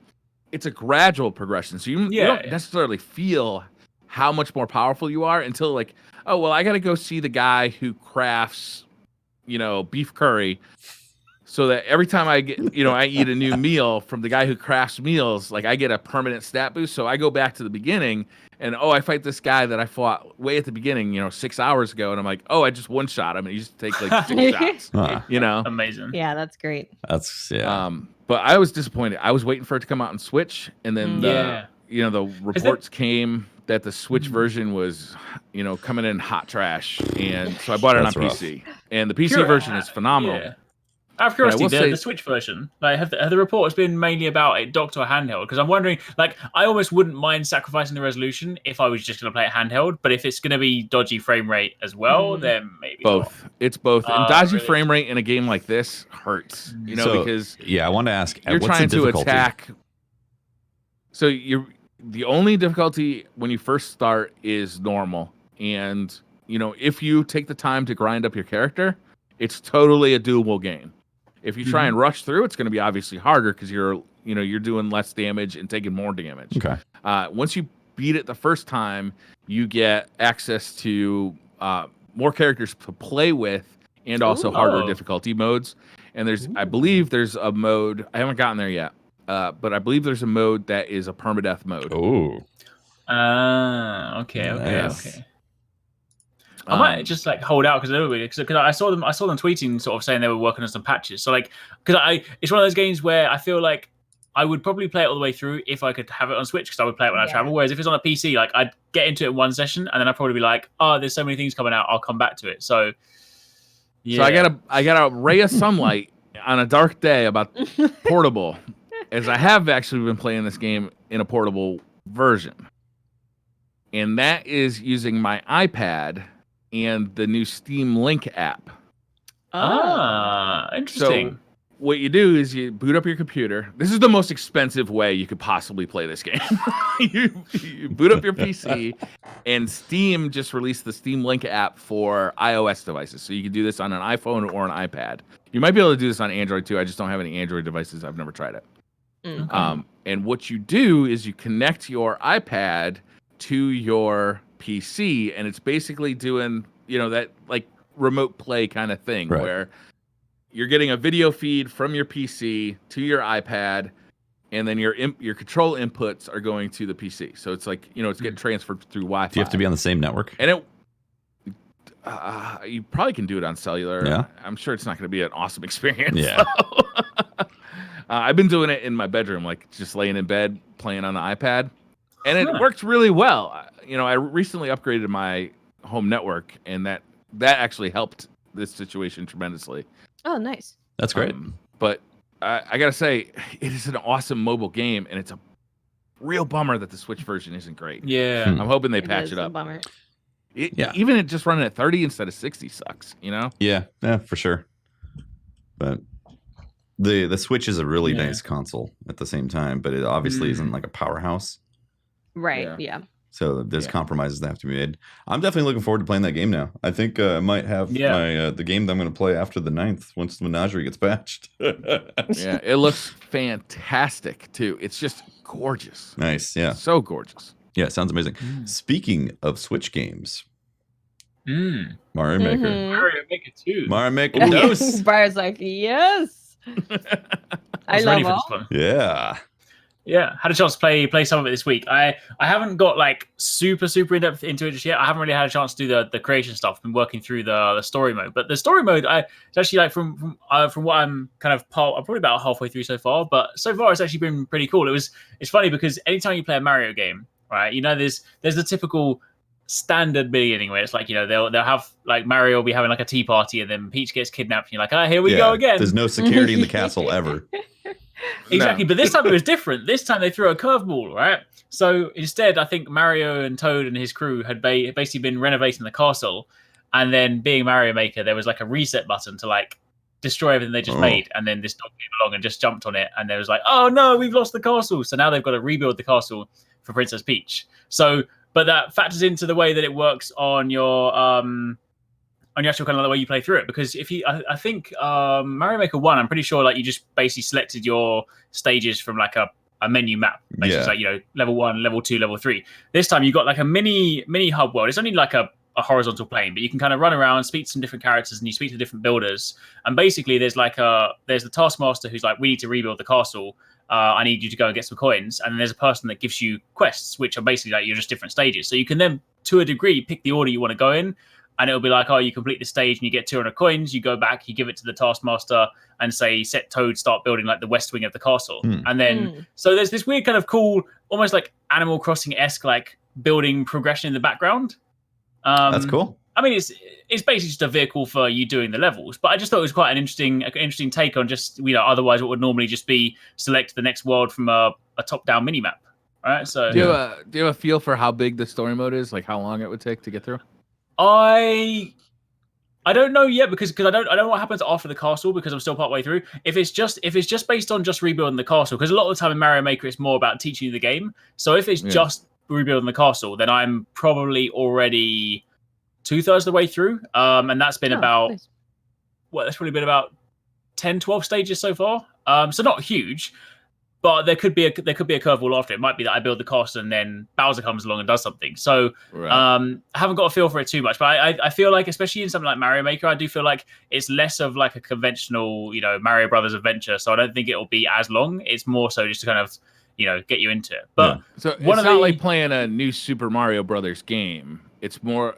It's a gradual progression. So you don't necessarily feel how much more powerful you are until like, oh well, I got to go see the guy who crafts, beef curry. So that every time I get, I eat a new meal from the guy who crafts meals, like I get a permanent stat boost. So I go back to the beginning and, I fight this guy that I fought way at the beginning, 6 hours ago. And I'm like, I just one shot him. And he just take like 6 shots, Amazing. Yeah, that's great. But I was disappointed. I was waiting for it to come out on Switch. And then, the reports came that the Switch version was, coming in hot trash. And so I bought it on PC. And the PC version is phenomenal. Yeah. Out of curiosity, the Switch version, like, have the reports been mainly about it docked or handheld? Because I'm wondering, like, I almost wouldn't mind sacrificing the resolution if I was just going to play it handheld. But if it's going to be dodgy frame rate as well, then maybe both. Not. It's both. And dodgy frame rate in a game like this hurts, because I want to ask, you're what's trying the to difficulty? attack. So the only difficulty when you first start is normal, and if you take the time to grind up your character, it's totally a doable game. If you try and rush through, it's going to be obviously harder because you're doing less damage and taking more damage. Okay. Once you beat it the first time, you get access to more characters to play with and also harder difficulty modes. And I believe there's a mode. I haven't gotten there yet, but I believe there's a mode that is a permadeath mode. Oh. Okay. I might just like hold out because I saw them tweeting, sort of saying they were working on some patches. So like, it's one of those games where I feel like I would probably play it all the way through if I could have it on Switch, because I would play it when I travel. Whereas if it's on a PC, like I'd get into it in one session and then I'd probably be like, oh, there's so many things coming out, I'll come back to it. So So I got a ray of sunlight on a dark day about portable, as I have actually been playing this game in a portable version, and that is using my iPad and the new Steam Link app. Interesting. So what you do is you boot up your computer. This is the most expensive way you could possibly play this game. you boot up your PC, and Steam just released the Steam Link app for iOS devices. So you can do this on an iPhone or an iPad. You might be able to do this on Android too. I just don't have any Android devices. I've never tried it. And what you do is you connect your iPad to your PC, and it's basically doing that like remote play kind of thing, where you're getting a video feed from your PC to your iPad, and then your control inputs are going to the PC. So it's like it's getting transferred through Wi-Fi. Do you have to be on the same network? And you probably can do it on cellular. Yeah. I'm sure it's not going to be an awesome experience. Yeah. I've been doing it in my bedroom, like just laying in bed playing on the iPad. and it worked really well. You know, I recently upgraded my home network, and that actually helped this situation tremendously. Oh, nice. That's great. But I gotta say, it is an awesome mobile game, and it's a real bummer that the Switch version isn't great. Yeah, I'm hoping they patch it A up. bummer. Even it just running at 30 instead of 60 sucks, you know? Yeah, for sure. But the Switch is a really nice console at the same time, but it obviously isn't like a powerhouse. Right. Yeah. So there's compromises that have to be made. I'm definitely looking forward to playing that game now. I think I might have my the game that I'm going to play after the 9th once the Menagerie gets patched. Yeah, it looks fantastic too. It's just gorgeous. Nice, yeah. So gorgeous. Yeah, sounds amazing. Speaking of Switch games, Mario Maker. Mario Maker 2. Mario Maker Dose. Briar's like, yes. I love all. Yeah. Yeah, had a chance to play some of it this week. I haven't got like super in depth into it just yet. I haven't really had a chance to do the creation stuff. I've been working through the story mode, but the story mode, it's actually like from what I'm kind of I'm probably about halfway through so far. But so far, it's actually been pretty cool. It's funny because anytime you play a Mario game, right? You know, there's the typical standard beginning where it's like, you know, they'll have like Mario will be having like a tea party, and then Peach gets kidnapped, and you're like, oh, here we go again. There's no security in the castle ever. Exactly, but this time it was different. This time they threw a curveball, right? So instead, I think Mario and Toad and his crew had basically been renovating the castle, and then being Mario Maker, there was like a reset button to like destroy everything they just made, and then this dog came along and just jumped on it, and there was like, oh no, we've lost the castle. So now they've got to rebuild the castle for Princess Peach. So, but that factors into the way that it works on your actual kind of the way you play through it, because if you, I think Mario Maker 1, I'm pretty sure like you just basically selected your stages from like a menu map, basically like, you know, level 1, level 2, level 3. This time you got like a mini hub world. It's only like a horizontal plane, but you can kind of run around, speak to some different characters, and you speak to different builders. And basically there's the taskmaster who's like, we need to rebuild the castle. I need you to go and get some coins. And then there's a person that gives you quests, which are basically like you're just different stages. So you can then, to a degree, pick the order you want to go in. And it'll be like, oh, you complete the stage and you get 200 coins. You go back, you give it to the taskmaster and say, set Toad, start building like the west wing of the castle. And then, so there's this weird kind of cool, almost like Animal Crossing-esque, like building progression in the background. That's cool. I mean, it's basically just a vehicle for you doing the levels, but I just thought it was quite an interesting take on just, you know, otherwise what would normally just be select the next world from a top-down mini-map. All right, so do you have a feel for how big the story mode is, like how long it would take to get through? I don't know yet because I don't know what happens after the castle, because I'm still partway through. If it's just based on just rebuilding the castle, because a lot of the time in Mario Maker it's more about teaching you the game. So if it's just rebuilding the castle, then I'm probably already 2/3 of the way through. And that's been that's probably been about 10-12 stages so far. So not huge. But there could be a curveball after. It might be that I build the castle and then Bowser comes along and does something. So I haven't got a feel for it too much. But I feel like, especially in something like Mario Maker, I do feel like it's less of like a conventional, you know, Mario Brothers adventure. So I don't think it'll be as long. It's more so just to kind of, you know, get you into it. But so it's not like playing a new Super Mario Brothers game. It's more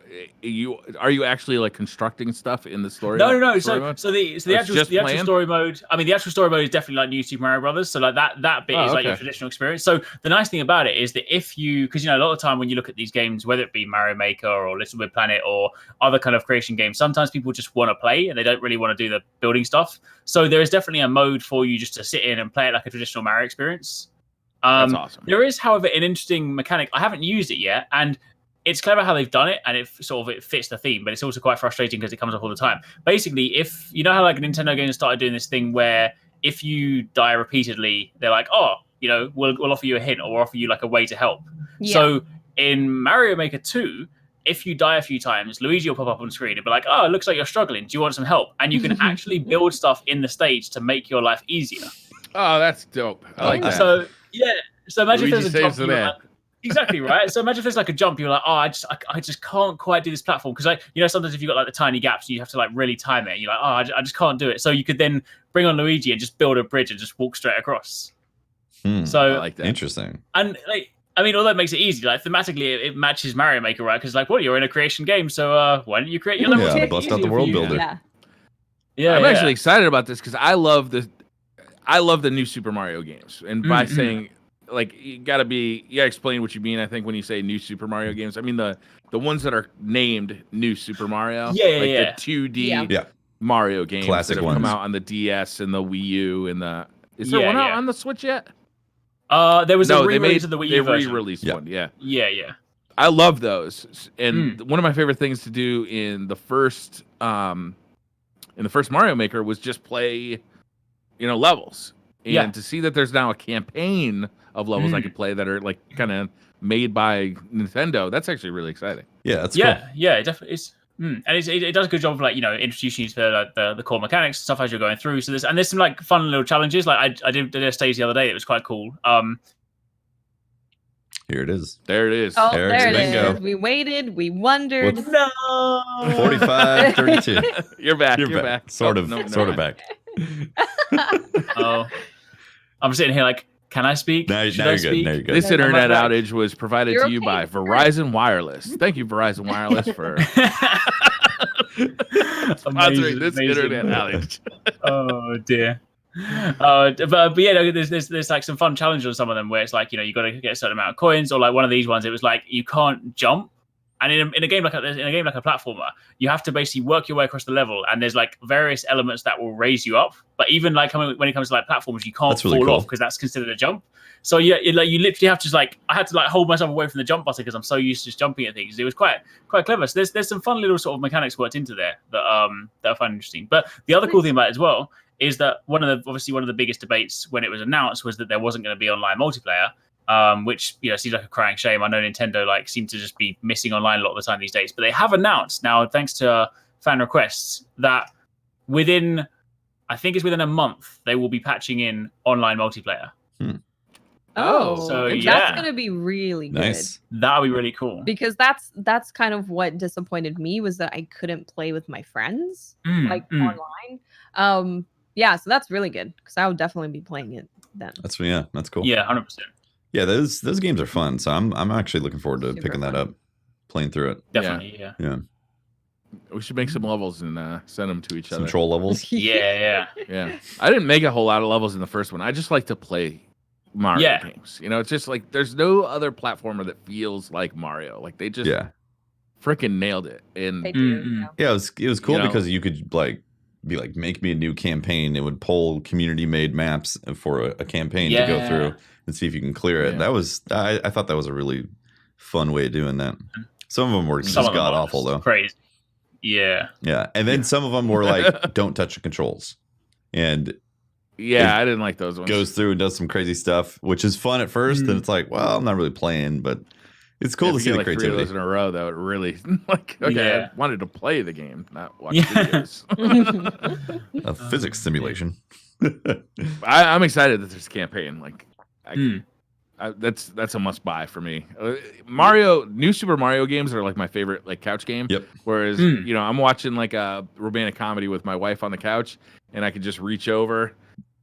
are you actually like constructing stuff in the story? No. So the actual story mode. I mean, the actual story mode is definitely like New Super Mario Brothers. So like that bit is like your traditional experience. So the nice thing about it is that because you know a lot of the time when you look at these games, whether it be Mario Maker or Little Big Planet or other kind of creation games, sometimes people just want to play and they don't really want to do the building stuff. So there is definitely a mode for you just to sit in and play it like a traditional Mario experience. That's awesome. There is, however, an interesting mechanic. I haven't used it yet, and it's clever how they've done it, and it fits the theme, but it's also quite frustrating because it comes up all the time. Basically, if you know how like Nintendo games started doing this thing where if you die repeatedly, they're like, oh, you know, we'll offer you a hint or we'll offer you like a way to help. Yeah. So in Mario Maker 2, if you die a few times, Luigi will pop up on screen and be like, oh, it looks like you're struggling. Do you want some help? And you can actually build stuff in the stage to make your life easier. Oh, that's dope. I like that. So imagine Luigi if there's a jump. Exactly right. So imagine if there's like a jump, you're like, oh, I just can't quite do this platform because sometimes if you've got like the tiny gaps, you have to like really time it. And you're like, oh, I just can't do it. So you could then bring on Luigi and just build a bridge and just walk straight across. So I like that. Interesting. And like, I mean, although it makes it easy, like thematically, it matches Mario Maker, right? Because like, well, you're in a creation game, so why don't you create your level? Yeah, bust out the world builder. I'm actually excited about this because I love the new Super Mario games, and by saying like you gotta explain what you mean. I think when you say new Super Mario games, I mean the ones that are named new Super Mario, the 2D Mario games Classic that have ones. come out on the DS and the Wii U and the. Is there one out on the Switch yet? There was a re-release of the Wii U version. Re-released one, yeah. I love those, and one of my favorite things to do in the first Mario Maker was just play, levels, and to see that there's now a campaign of levels I could play that are like kind of made by Nintendo. That's actually really exciting. Yeah, that's cool. It definitely is. And it does a good job of introducing you to the core mechanics and stuff as you're going through. So there's some like fun little challenges. Like I did a stage the other day that was quite cool. Here it is. There it is. Oh, Eric's there it bingo. is. We waited. We wondered. No. 45-32. You're back. You're back. Sort of back. Oh, I'm sitting here like, can I speak? Now you're good. This internet outage was provided to you by Verizon Wireless. Thank you, Verizon Wireless, for sponsoring this internet outage. Oh dear. But yeah, there's like some fun challenges on some of them where it's like you got to get a certain amount of coins, or like one of these ones it was like you can't jump. And in a game like a platformer, you have to basically work your way across the level, and there's like various elements that will raise you up. But even like when it comes to like platforms, you can't fall off because that's considered a jump. So you literally have to I had to hold myself away from the jump button because I'm so used to just jumping at things. It was quite clever. So there's some fun little sort of mechanics worked into there that I find interesting. But the other cool thing about it as well is that one of the biggest debates when it was announced was that there wasn't going to be online multiplayer. Which seems like a crying shame. I know Nintendo seem to just be missing online a lot of the time these days, but they have announced now, thanks to fan requests, that within a month they will be patching in online multiplayer. Oh, so that's gonna be really good. Nice. That would be really cool because that's kind of what disappointed me was that I couldn't play with my friends online. Yeah, so that's really good because I would definitely be playing it then. That's cool. Yeah, 100%. Yeah, those games are fun. So I'm actually looking forward to picking that up, playing through it. Definitely, yeah. We should make some levels and send them to each other. Some troll levels. Yeah. I didn't make a whole lot of levels in the first one. I just like to play Mario games. It's just like there's no other platformer that feels like Mario. Like they just freaking nailed it. And they do. Yeah, it was cool because you could be like, make me a new campaign. It would pull community made maps for a campaign to go through and see if you can clear it. That was I thought that was a really fun way of doing that. Some of them were just god awful though. Crazy. Yeah. Yeah. And then some of them were like, don't touch the controls. And I didn't like those ones. Goes through and does some crazy stuff, which is fun at first. And it's like, well, I'm not really playing, but it's cool to see the creativity. 3 of those in a row, that would really I wanted to play the game, not watch videos. A physics simulation. I'm excited that there's a campaign. That's a must buy for me. New Super Mario games are like my favorite couch game. Yep. Whereas I'm watching like a romantic comedy with my wife on the couch, and I can just reach over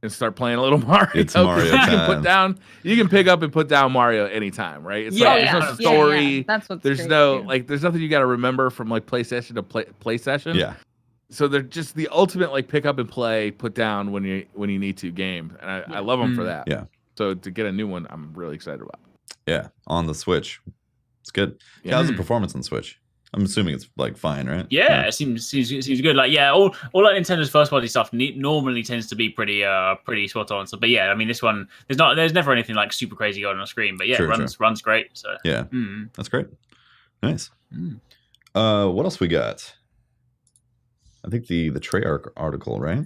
and start playing a little Mario. It's Mario time. You can pick up and put down Mario anytime, right? It's there's no story. Yeah. That's what's there's great no too. there's nothing you got to remember from play session to play session. Yeah. So they're just the ultimate pick up and play, put down when you need to game, and I love them for that. Yeah. So to get a new one, I'm really excited about. Yeah, on the Switch, it's good. Yeah. How's the performance on the Switch? I'm assuming it's fine, right? Yeah, it seems good. All Nintendo's first party stuff normally tends to be pretty spot on. So, but yeah, I mean, this one there's never anything super crazy going on the screen. But yeah, it runs great. So yeah, that's great. Nice. What else we got? I think the Treyarch article, right?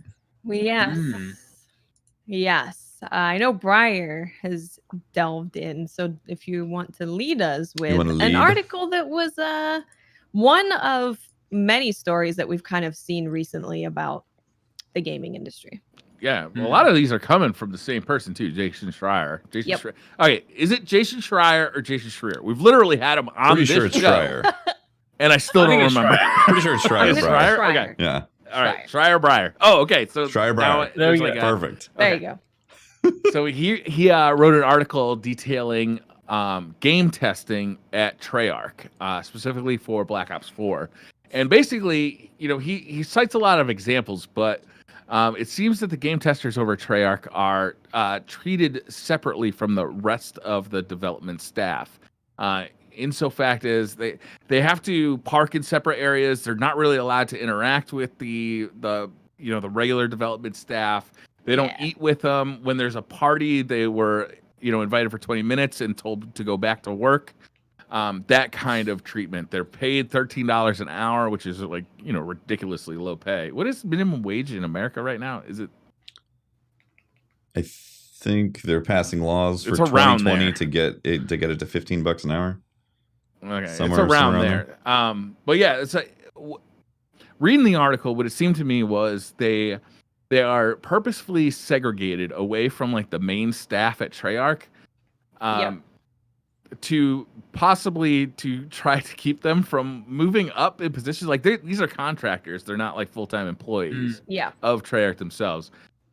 Yes. I know Briar has delved in, so if you want to lead us with an article that was one of many stories that we've kind of seen recently about the gaming industry. Yeah, well, a lot of these are coming from the same person too, Jason Schreier. Schreier. Okay, is it Jason Schreier or Jason Schreier? We've literally had him on this show. Schreier. And I still don't remember. Pretty sure it's Schreier. Schreier? Okay. Yeah. All right, Schreier Briar. Oh, okay. So Schreier Briar. There we go. Perfect. There you go. So he wrote an article detailing game testing at Treyarch, specifically for Black Ops 4. And basically, he cites a lot of examples, but It seems that the game testers over at Treyarch are treated separately from the rest of the development staff. Insofact as they have to park in separate areas. They're not really allowed to interact with the regular development staff. They don't eat with them. When there's a party, they were invited for 20 minutes and told to go back to work. That kind of treatment. They're paid $13 an hour, which is like ridiculously low pay. What is minimum wage in America right now? Is it? I think they're passing laws for It's around 2020 there. to get it to $15 an hour. Okay, Somewhere it's around there. But yeah, it's like reading the article. What it seemed to me was they are purposefully segregated away from like the main staff at Treyarch, to possibly to try to keep them from moving up in positions. Like these are contractors; they're not like full-time employees of Treyarch themselves.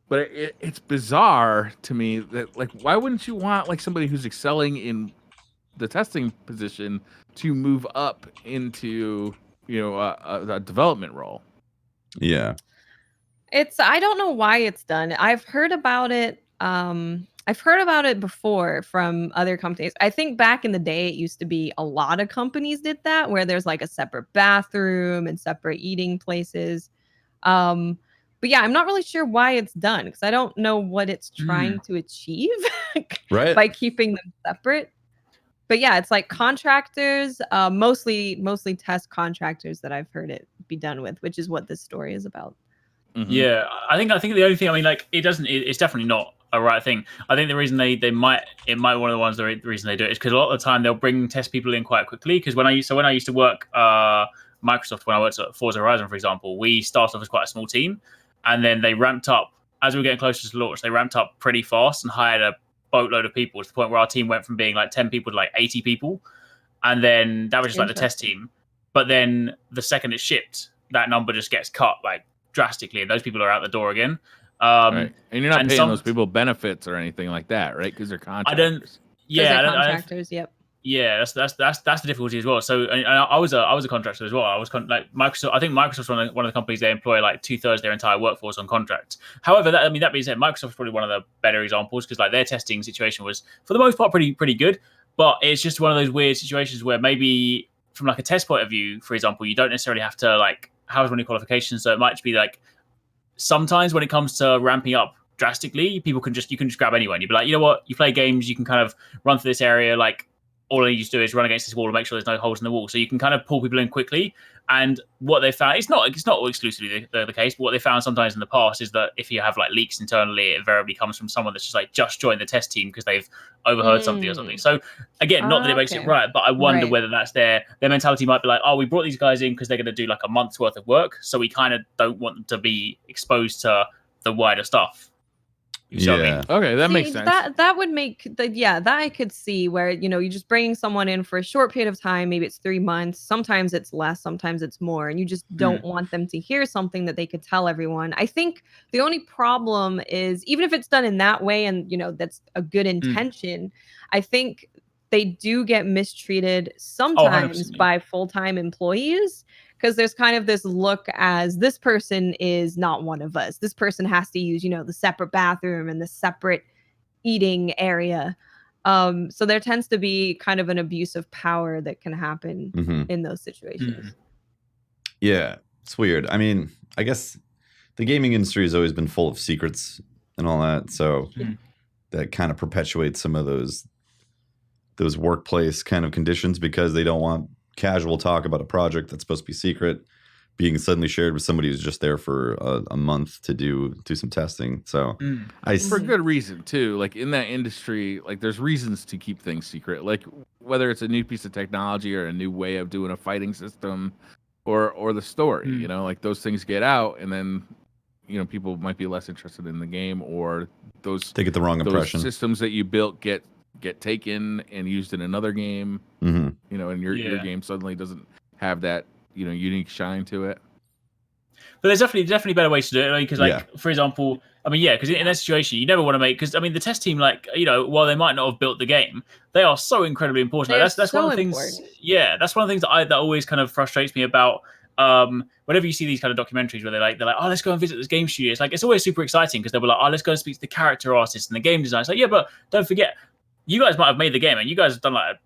But it's bizarre to me that like why wouldn't you want like somebody who's excelling in the testing position to move up into a development role? Yeah, I don't know why it's done. I've heard about it. I've heard about it before from other companies. I think back in the day, it used to be a lot of companies did that, where there's like a separate bathroom and separate eating places. But yeah, I'm not really sure why it's done because I don't know what it's trying to achieve by keeping them separate. But yeah, it's like contractors, mostly test contractors that I've heard it be done with, which is what this story is about. Mm-hmm. Yeah, I think the only thing, I mean, like it's definitely not a right thing. I think the reason it might one of the ones, the reason they do it is because a lot of the time they'll bring test people in quite quickly. Because when I used to work Microsoft, when I worked at Forza Horizon, for example, we started off as quite a small team, and then they ramped up as we were getting closer to launch. They ramped up pretty fast and hired a boatload of people to the point where our team went from being like 10 people to like 80 people, and then that was just like the test team. But then the second it shipped, that number just gets cut like drastically, and those people are out the door again. Right. And you're not paying those people benefits or anything like that, right? Because they're contractors. Contractors. Yep. Yeah, that's the difficulty as well. So I was a contractor as well. I was like Microsoft. I think Microsoft's one of the companies they employ like 2/3 of their entire workforce on contract. However, that being said, Microsoft's probably one of the better examples because like their testing situation was for the most part pretty good. But it's just one of those weird situations where maybe from like a test point of view, for example, you don't necessarily have to like have as many qualifications. So it might be like sometimes when it comes to ramping up drastically, you can just grab anyone. You'd be like, you know what, you play games, you can kind of run through this area like. All you need to do is run against this wall and make sure there's no holes in the wall. So you can kind of pull people in quickly. And what they found, it's not exclusively the case, but what they found sometimes in the past is that if you have like leaks internally, it invariably comes from someone that's just joined the test team because they've overheard something or something. So again, not that it makes it right, but I wonder whether that's their mentality might be like, oh, we brought these guys in because they're going to do like a month's worth of work. So we kind of don't want them to be exposed to the wider stuff. Yeah. Okay, that makes sense. That would make that I could see where you're just bringing someone in for a short period of time. Maybe it's 3 months. Sometimes it's less. Sometimes it's more. And you just don't want them to hear something that they could tell everyone. I think the only problem is even if it's done in that way, and that's a good intention, I think they do get mistreated sometimes by full-time employees. Because there's kind of this look as this person is not one of us. This person has to use, the separate bathroom and the separate eating area. So there tends to be kind of an abuse of power that can happen in those situations. Yeah, it's weird. I mean, I guess the gaming industry has always been full of secrets and all that. So that kind of perpetuates some of those workplace kind of conditions because they don't want casual talk about a project that's supposed to be secret being suddenly shared with somebody who's just there for a month to do some testing. So for good reason too. Like in that industry, like there's reasons to keep things secret. Like whether it's a new piece of technology or a new way of doing a fighting system or the story, like those things get out and then people might be less interested in the game or they get the wrong impression. Systems that you built get taken and used in another game, and your game suddenly doesn't have that, unique shine to it. But there's definitely better ways to do it. Because for example, because in that situation, you never want to make, because the test team, while they might not have built the game, they are so incredibly important. That's one of the things. Yeah, that's one of the things that always kind of frustrates me about whenever you see these kind of documentaries where they're like, oh, let's go and visit this game studio. It's like, it's always super exciting because they'll be like, oh, let's go and speak to the character artist and the game designer. It's like, yeah, but don't forget, you guys might have made the game and you guys have done like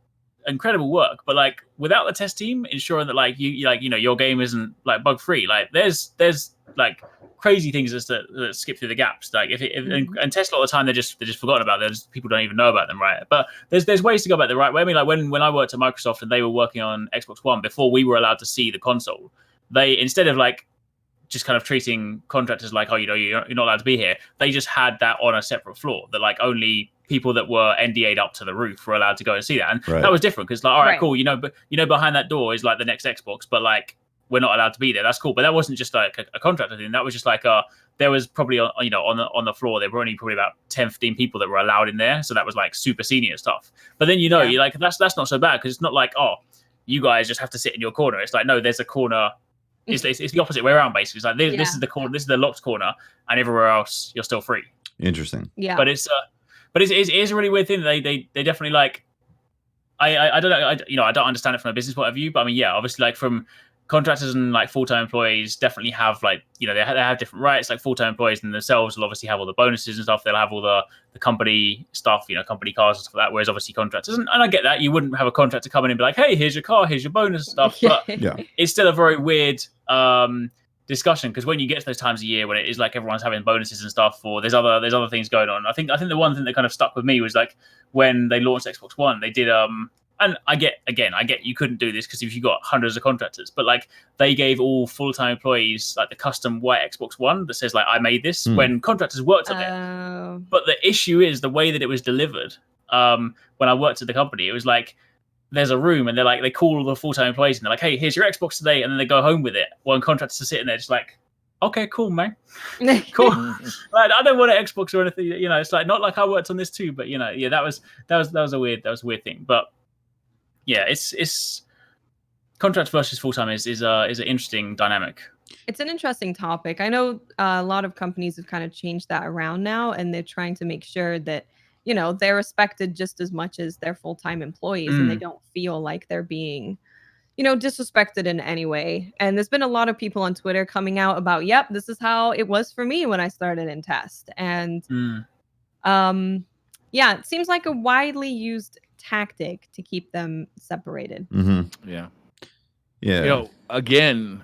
incredible work, but like without the test team ensuring that like your game isn't like bug free, like there's like crazy things that skip through the gaps. Like and test a lot of the time they're just forgotten about. There's people don't even know about them, right? But there's ways to go about the right way. I mean, like when I worked at Microsoft and they were working on Xbox One before we were allowed to see the console, they, instead of like just kind of treating contractors like, oh, you're not allowed to be here, they just had that on a separate floor that like only people that were NDA'd up to the roof were allowed to go and see that. And that was different because like, all right, cool, but behind that door is like the next Xbox, but like we're not allowed to be there. That's cool. But that wasn't just like a contractor thing. That was just like there was probably on the floor there were only probably about 10-15 people that were allowed in there. So that was like super senior stuff. But then you're like, that's not so bad because it's not like, oh, you guys just have to sit in your corner. It's like, no, there's a corner. It's the opposite way around basically. It's like this is the corner, this is the locked corner, and everywhere else you're still free. Interesting. Yeah. But it's a really weird thing. They definitely like. I don't know. I don't understand it from a business point of view, but I mean, yeah, obviously, like from contractors and like full-time employees, definitely have like they have different rights. Like full-time employees and themselves will obviously have all the bonuses and stuff. They'll have all the company stuff, company cars and stuff like that. Whereas obviously contractors, and I get that, you wouldn't have a contractor come in and be like, hey, here's your car, here's your bonus stuff. But it's still a very weird discussion because when you get to those times of year when it is like everyone's having bonuses and stuff, or there's other things going on. I think the one thing that kind of stuck with me was like when they launched Xbox One, they did and I get you couldn't do this because if you got hundreds of contractors, but like they gave all full-time employees like the custom white Xbox One that says like I made this when contractors worked on it. But the issue is the way that it was delivered. When I worked at the company, it was like there's a room and they're like they call all the full-time employees and they're like, hey, here's your Xbox today, and then they go home with it. One contractors are sitting there just like, okay, cool, man, cool. Like I don't want an Xbox or anything. It's like not like I worked on this too, but that was a weird thing, but. Yeah, it's contract versus full time is an interesting dynamic. It's an interesting topic. I know a lot of companies have kind of changed that around now, and they're trying to make sure that they're respected just as much as their full time employees, and they don't feel like they're being disrespected in any way. And there's been a lot of people on Twitter coming out about, yep, this is how it was for me when I started in test, and it seems like a widely used tactic to keep them separated. Yeah. Yeah. Again,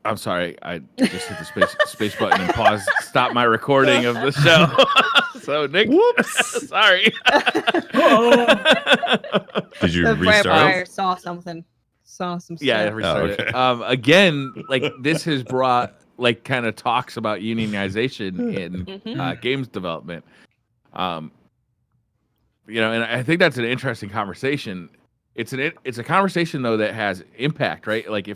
I'm sorry, I just hit the space button and stop my recording of the show. So Nick, whoops, sorry. Did you the restart? Vampire saw some stuff. Yeah, I restarted. Again, like this has brought like kind of talks about unionization in games development. And I think that's an interesting conversation. It's a conversation though that has impact, right? Like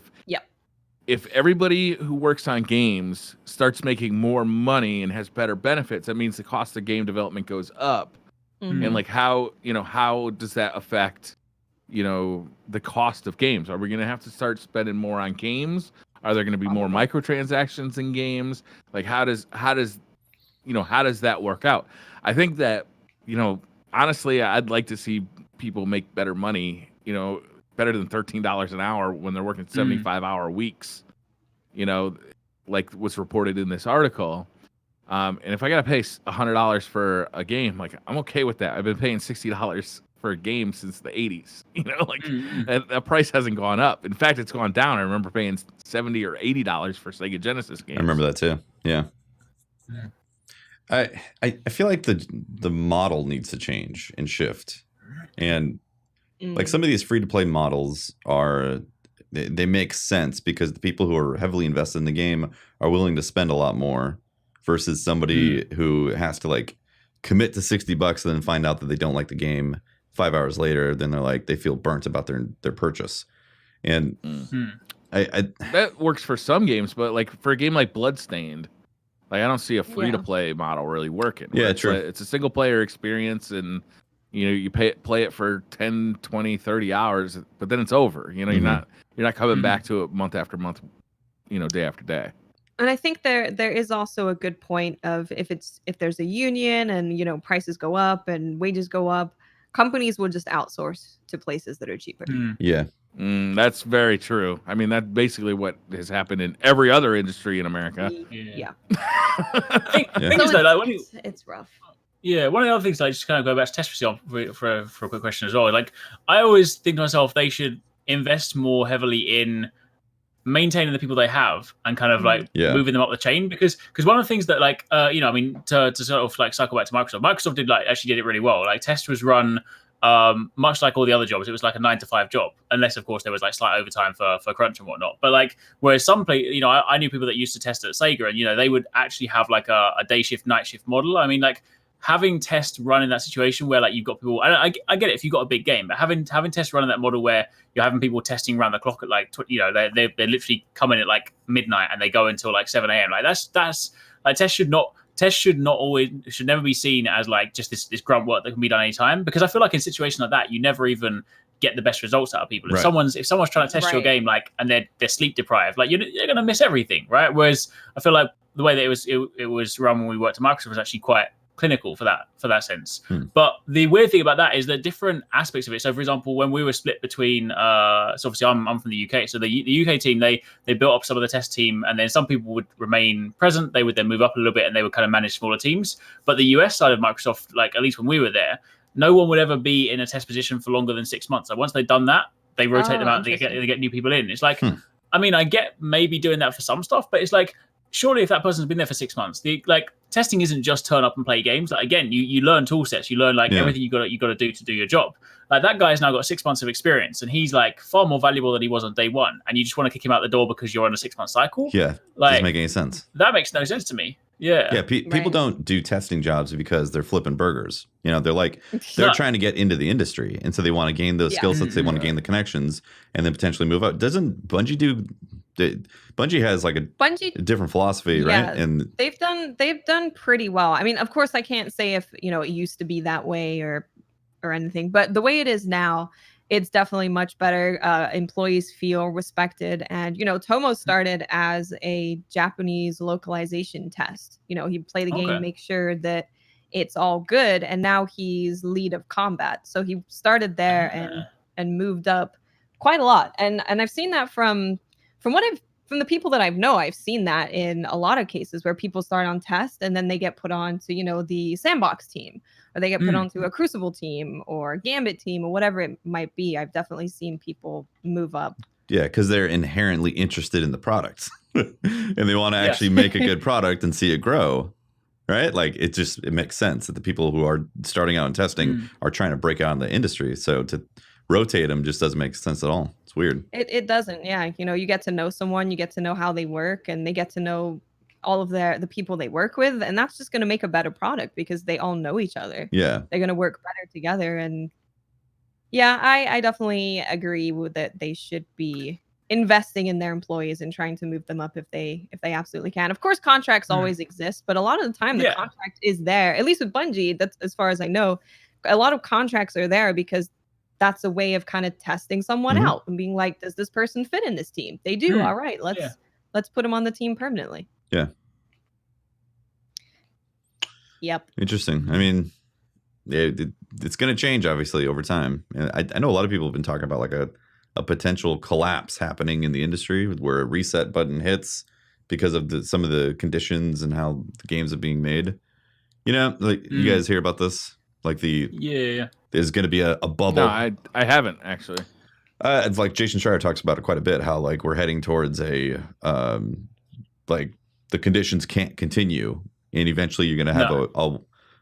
if everybody who works on games starts making more money and has better benefits, that means the cost of game development goes up. And like how does that affect the cost of games? Are we going to have to start spending more on games? Are there going to be more microtransactions in games? Like how does that work out? I think that honestly, I'd like to see people make better money, better than $13 an hour when they're working 75-hour weeks, like was reported in this article. And if I got to pay $100 for a game, like I'm okay with that. I've been paying $60 for a game since the 80s, that price hasn't gone up. In fact, it's gone down. I remember paying $70 or $80 for Sega Genesis games. I remember that too. Yeah. I feel like the model needs to change and shift. And like some of these free-to-play models they make sense because the people who are heavily invested in the game are willing to spend a lot more versus somebody who has to like commit to $60 and then find out that they don't like the game 5 hours later. Then they're like, they feel burnt about their purchase. And I that works for some games, but like for a game like Bloodstained, like I don't see a free-to-play model really working. Yeah, true. It's a single-player experience, and you play it for 10, 20, 30 hours, but then it's over. You're not coming back to it month after month, day after day. And I think there is also a good point of if there's a union and prices go up and wages go up, companies will just outsource to places that are cheaper. Yeah. That's very true. I mean, that's basically what has happened in every other industry in America. Yeah. It's rough. Yeah, one of the other things I just kind of go back to test for a quick question as well. Like, I always think to myself, they should invest more heavily in maintaining the people they have and kind of like moving them up the chain, because one of the things that like I mean, to sort of like cycle back to Microsoft did it really well. Like, test was run much like all the other jobs. It was like a 9-to-5 job, unless of course there was like slight overtime for crunch and whatnot. But like, whereas some I knew people that used to test at Sega, and they would actually have like a day shift, night shift model. I mean, like, having test run in that situation where like you've got people, I get it if you've got a big game, but having test run in that model where you're having people testing around the clock at like they're literally coming at like midnight and they go until like 7 a.m. Like that's like test should never be seen as like just this grunt work that can be done anytime, because I feel like in situations like that you never even get the best results out of people. If someone's trying to test your game, like, and they're sleep deprived, like you're gonna miss everything, right? Whereas I feel like the way that it was run when we worked at Microsoft was actually quite clinical for that sense. But the weird thing about that is that different aspects of it. So for example, when we were split between so obviously I'm from the UK, so the UK team, they built up some of the test team, and then some people would remain present. They would then move up a little bit and they would kind of manage smaller teams. But the US side of Microsoft, like at least when we were there, no one would ever be in a test position for longer than 6 months. So once they've done that, they rotate them out and they get new people in. It's like I mean, I get maybe doing that for some stuff, but it's like, surely if that person's been there for 6 months, testing isn't just turn up and play games. Like, again, you learn tool sets, you learn everything you got to do to do your job. Like, that guy's now got 6 months of experience, and he's like far more valuable than he was on day one. And you just want to kick him out the door because you're on a 6-month cycle. Yeah, like, doesn't make any sense. That makes no sense to me. Yeah. People don't do testing jobs because they're flipping burgers. They're trying to get into the industry, and so they want to gain those skill sets. They want to gain the connections, and then potentially move out. Doesn't Bungie do? Bungie has like a different philosophy, right? And they've done pretty well. I mean, of course, I can't say if it used to be that way or anything, but the way it is now, it's definitely much better. Employees feel respected, and Tomo started as a Japanese localization test. He'd play the game, make sure that it's all good, and now he's lead of combat. So he started there and moved up quite a lot. And I've seen that from the people that I've seen that in a lot of cases where people start on test and then they get put on to, the sandbox team, or they get put onto a Crucible team or Gambit team or whatever it might be. I've definitely seen people move up. Yeah, because they're inherently interested in the products and they want to actually make a good product and see it grow. Right? Like, it makes sense that the people who are starting out in testing are trying to break out in the industry. So to rotate them just doesn't make sense at all. It's weird. It doesn't. Yeah. You get to know someone, you get to know how they work, and they get to know all of the people they work with. And that's just going to make a better product because they all know each other. Yeah. They're going to work better together. And yeah, I definitely agree with that. They should be investing in their employees and trying to move them up if they absolutely can. Of course, contracts always exist, but a lot of the time the contract is there. At least with Bungie, that's as far as I know. A lot of contracts are there because that's a way of kind of testing someone out and being like, does this person fit in this team? They do. All right, let's put them on the team permanently. Yeah. Yep. Interesting. I mean, it's going to change obviously over time. And I know a lot of people have been talking about like a potential collapse happening in the industry where a reset button hits because of some of the conditions and how the games are being made. Like you guys hear about this? Like there's going to be a bubble. No, I haven't actually. It's like Jason Schreier talks about it quite a bit. How like we're heading towards a like the conditions can't continue, and eventually you're going to have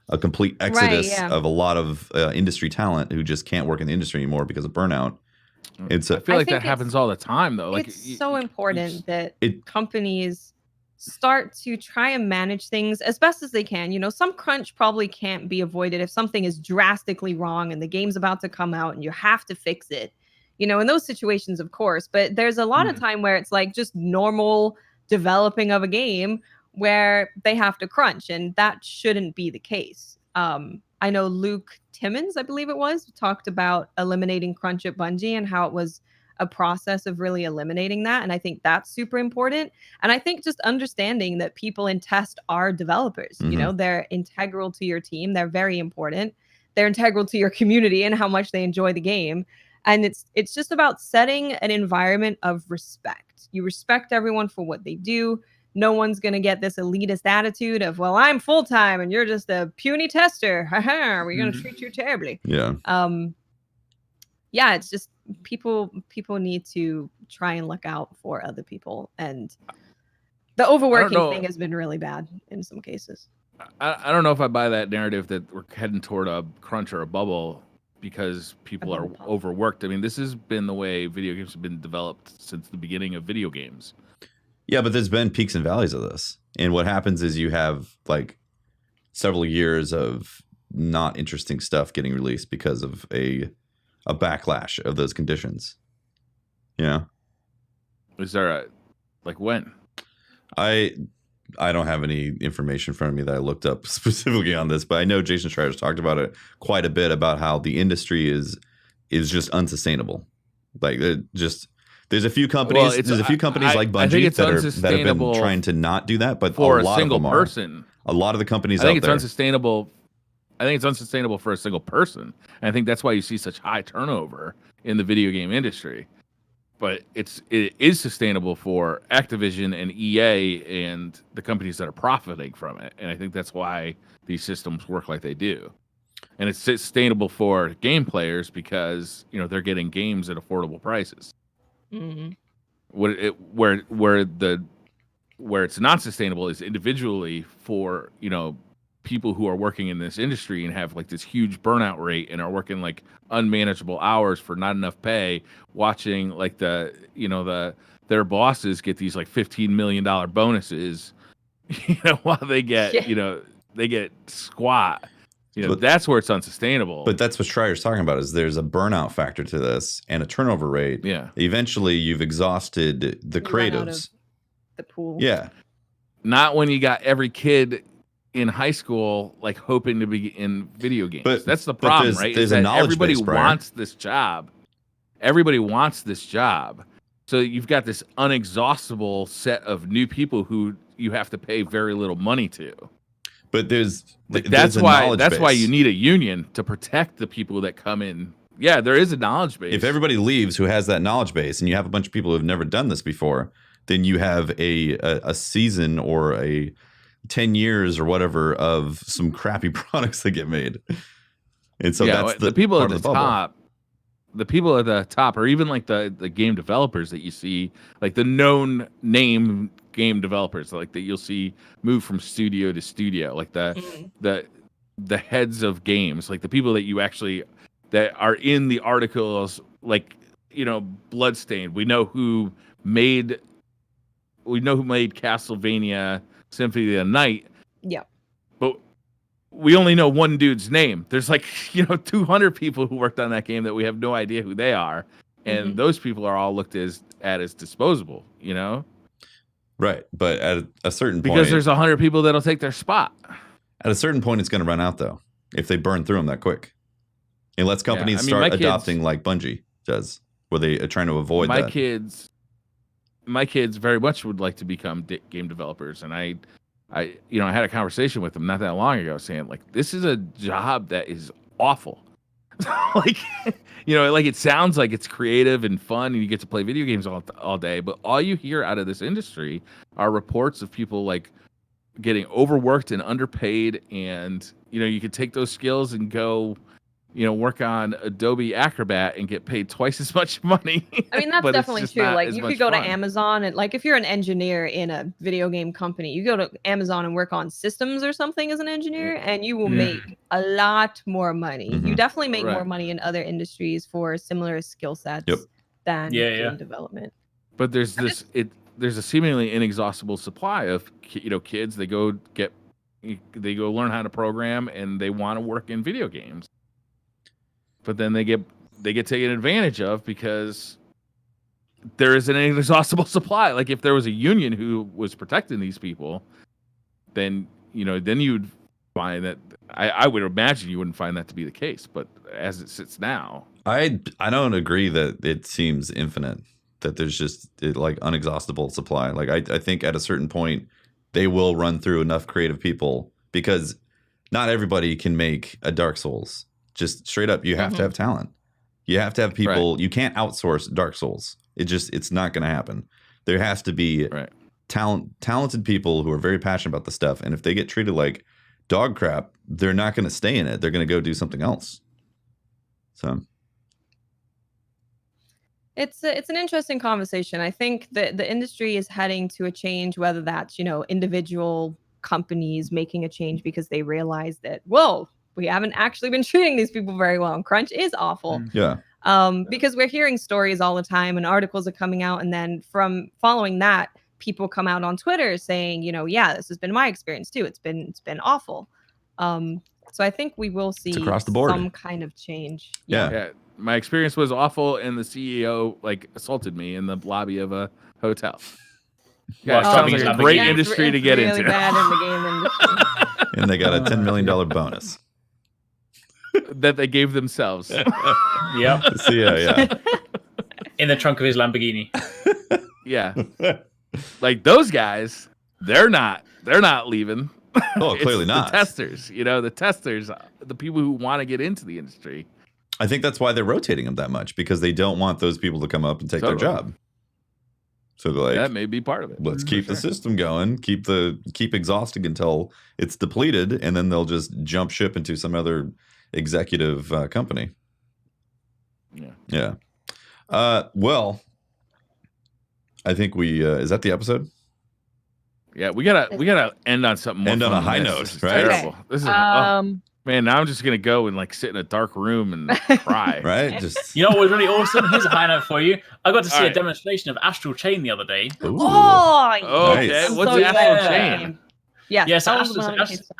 a complete exodus of a lot of industry talent who just can't work in the industry anymore because of burnout. I feel like that happens all the time, though. Like, it's so important that companies start to try and manage things as best as they can. Some crunch probably can't be avoided if something is drastically wrong and the game's about to come out and you have to fix it. In those situations, of course. But there's a lot of time where it's like just normal developing of a game where they have to crunch, and that shouldn't be the case. I know Luke Timmons, I believe it was, talked about eliminating crunch at Bungie and how it was a process of really eliminating that. And I think that's super important. And I think just understanding that people in test are developers, they're integral to your team. They're very important. they're integral to your community and how much they enjoy the game. And it's just about setting an environment of respect. You respect everyone for what they do. No one's going to get this elitist attitude of, well, I'm full-time and you're just a puny tester. We're going to treat you terribly. Yeah. Yeah, it's just people need to try and look out for other people. And the overworking thing has been really bad in some cases. I don't know if I buy that narrative that we're heading toward a crunch or a bubble because people are overworked. I mean, this has been the way video games have been developed since the beginning of video games. Yeah, but there's been peaks and valleys of this. And what happens is you have like several years of not interesting stuff getting released because of a backlash of those conditions. Yeah. Is there like when? I don't have any information in front of me that I looked up specifically on this, but I know Jason Schreier's talked about it quite a bit about how the industry is just unsustainable. Like there's a few companies. Well, there's a few companies like Bungie that have been trying to not do that, but for a lot a single of them person. A lot of the companies I think out it's there. Unsustainable. I think it's unsustainable for a single person, and I think that's why you see such high turnover in the video game industry. But it is sustainable for Activision and EA and the companies that are profiting from it. And I think that's why these systems work like they do. And it's sustainable for game players because, you know, they're getting games at affordable prices. Mm-hmm. Where it's not sustainable is individually for, you know, people who are working in this industry and have like this huge burnout rate and are working like unmanageable hours for not enough pay, watching like their bosses get these like $15 million bonuses, you know, while they get, you know, they get squat. You know, that's where it's unsustainable. But that's what Schreier's talking about is there's a burnout factor to this and a turnover rate. Yeah. Eventually you've exhausted the creatives. The pool. Yeah. Not when you got every kid in high school like hoping to be in video games. But that's the problem, right? There's a knowledge everybody base, wants this job. Everybody wants this job. So you've got this unexhaustible set of new people who you have to pay very little money to. But that's why you need a union to protect the people that come in. Yeah, there is a knowledge base. If everybody leaves who has that knowledge base and you have a bunch of people who have never done this before, then you have a season or a 10 years or whatever of some crappy products that get made. And so that's the people at the top. The people at the top, or even like the game developers that you see, like the known name game developers, like that you'll see move from studio to studio, like the heads of games, like the people that you actually that are in the articles, like, you know, Bloodstained. We know who made Castlevania Symphony of the Night. Yeah. But we only know one dude's name. There's like, you know, 200 people who worked on that game that we have no idea who they are. And those people are all looked at as disposable, you know? Right. But at a certain point. Because there's 100 people that'll take their spot. At a certain point, it's going to run out, though, if they burn through them that quick. Unless companies start adopting like Bungie does, where they are trying to avoid that. My kids very much would like to become game developers. And I had a conversation with them not that long ago saying, like, this is a job that is awful. Like, you know, like it sounds like it's creative and fun and you get to play video games all day, but all you hear out of this industry are reports of people like getting overworked and underpaid. And, you know, you could take those skills and go, you know, work on Adobe Acrobat and get paid twice as much money. I mean, that's definitely true. Like, you could go to Amazon and, like, if you're an engineer in a video game company, you go to Amazon and work on systems or something as an engineer, and you will make a lot more money. You definitely make more money in other industries for similar skill sets than game development. But there's there's a seemingly inexhaustible supply of, you know, kids. They go learn how to program and they want to work in video games. But then they get taken advantage of because there is an inexhaustible supply. Like if there was a union who was protecting these people, then you'd find that I would imagine you wouldn't find that to be the case. But as it sits now, I don't agree that it seems infinite, that there's just like unexhaustible supply. Like I think at a certain point they will run through enough creative people because not everybody can make a Dark Souls. Just straight up, you have to have talent. You have to have people. You can't outsource Dark Souls. It's not going to happen. There has to be talented people who are very passionate about the stuff. And if they get treated like dog crap, they're not going to stay in it. They're going to go do something else. So it's an interesting conversation. I think that the industry is heading to a change, whether that's, individual companies making a change because they realize that, whoa, we haven't actually been treating these people very well. And crunch is awful. Yeah. Because we're hearing stories all the time and articles are coming out. And then from following that, people come out on Twitter saying, yeah, this has been my experience too. It's been awful. So I think we will see across the board. Some kind of change. Yeah. My experience was awful, and the CEO assaulted me in the lobby of a hotel. Yeah, sounds like a great industry to get really into. Bad in the game industry. And they got a $10 million bonus that they gave themselves. Yep. So, yeah. In the trunk of his Lamborghini. Yeah. Like those guys, they're not leaving. Oh, clearly not. The testers, the people who want to get into the industry. I think that's why they're rotating them that much, because they don't want those people to come up and take their job. So they're like, that may be part of it. Let's keep the system going, keep exhausting until it's depleted, and then they'll just jump ship into some other executive company. Yeah. Well, I think we is that the episode? Yeah, we gotta end on something more. End on a high note, right? Terrible. Okay. This is man. Now I'm just gonna go and sit in a dark room and cry. Right? Just what was really awesome? Here's a high note for you. I got to see a demonstration of Astral Chain the other day. Ooh. Oh, okay. Nice. What's the Astral Chain? Yeah. So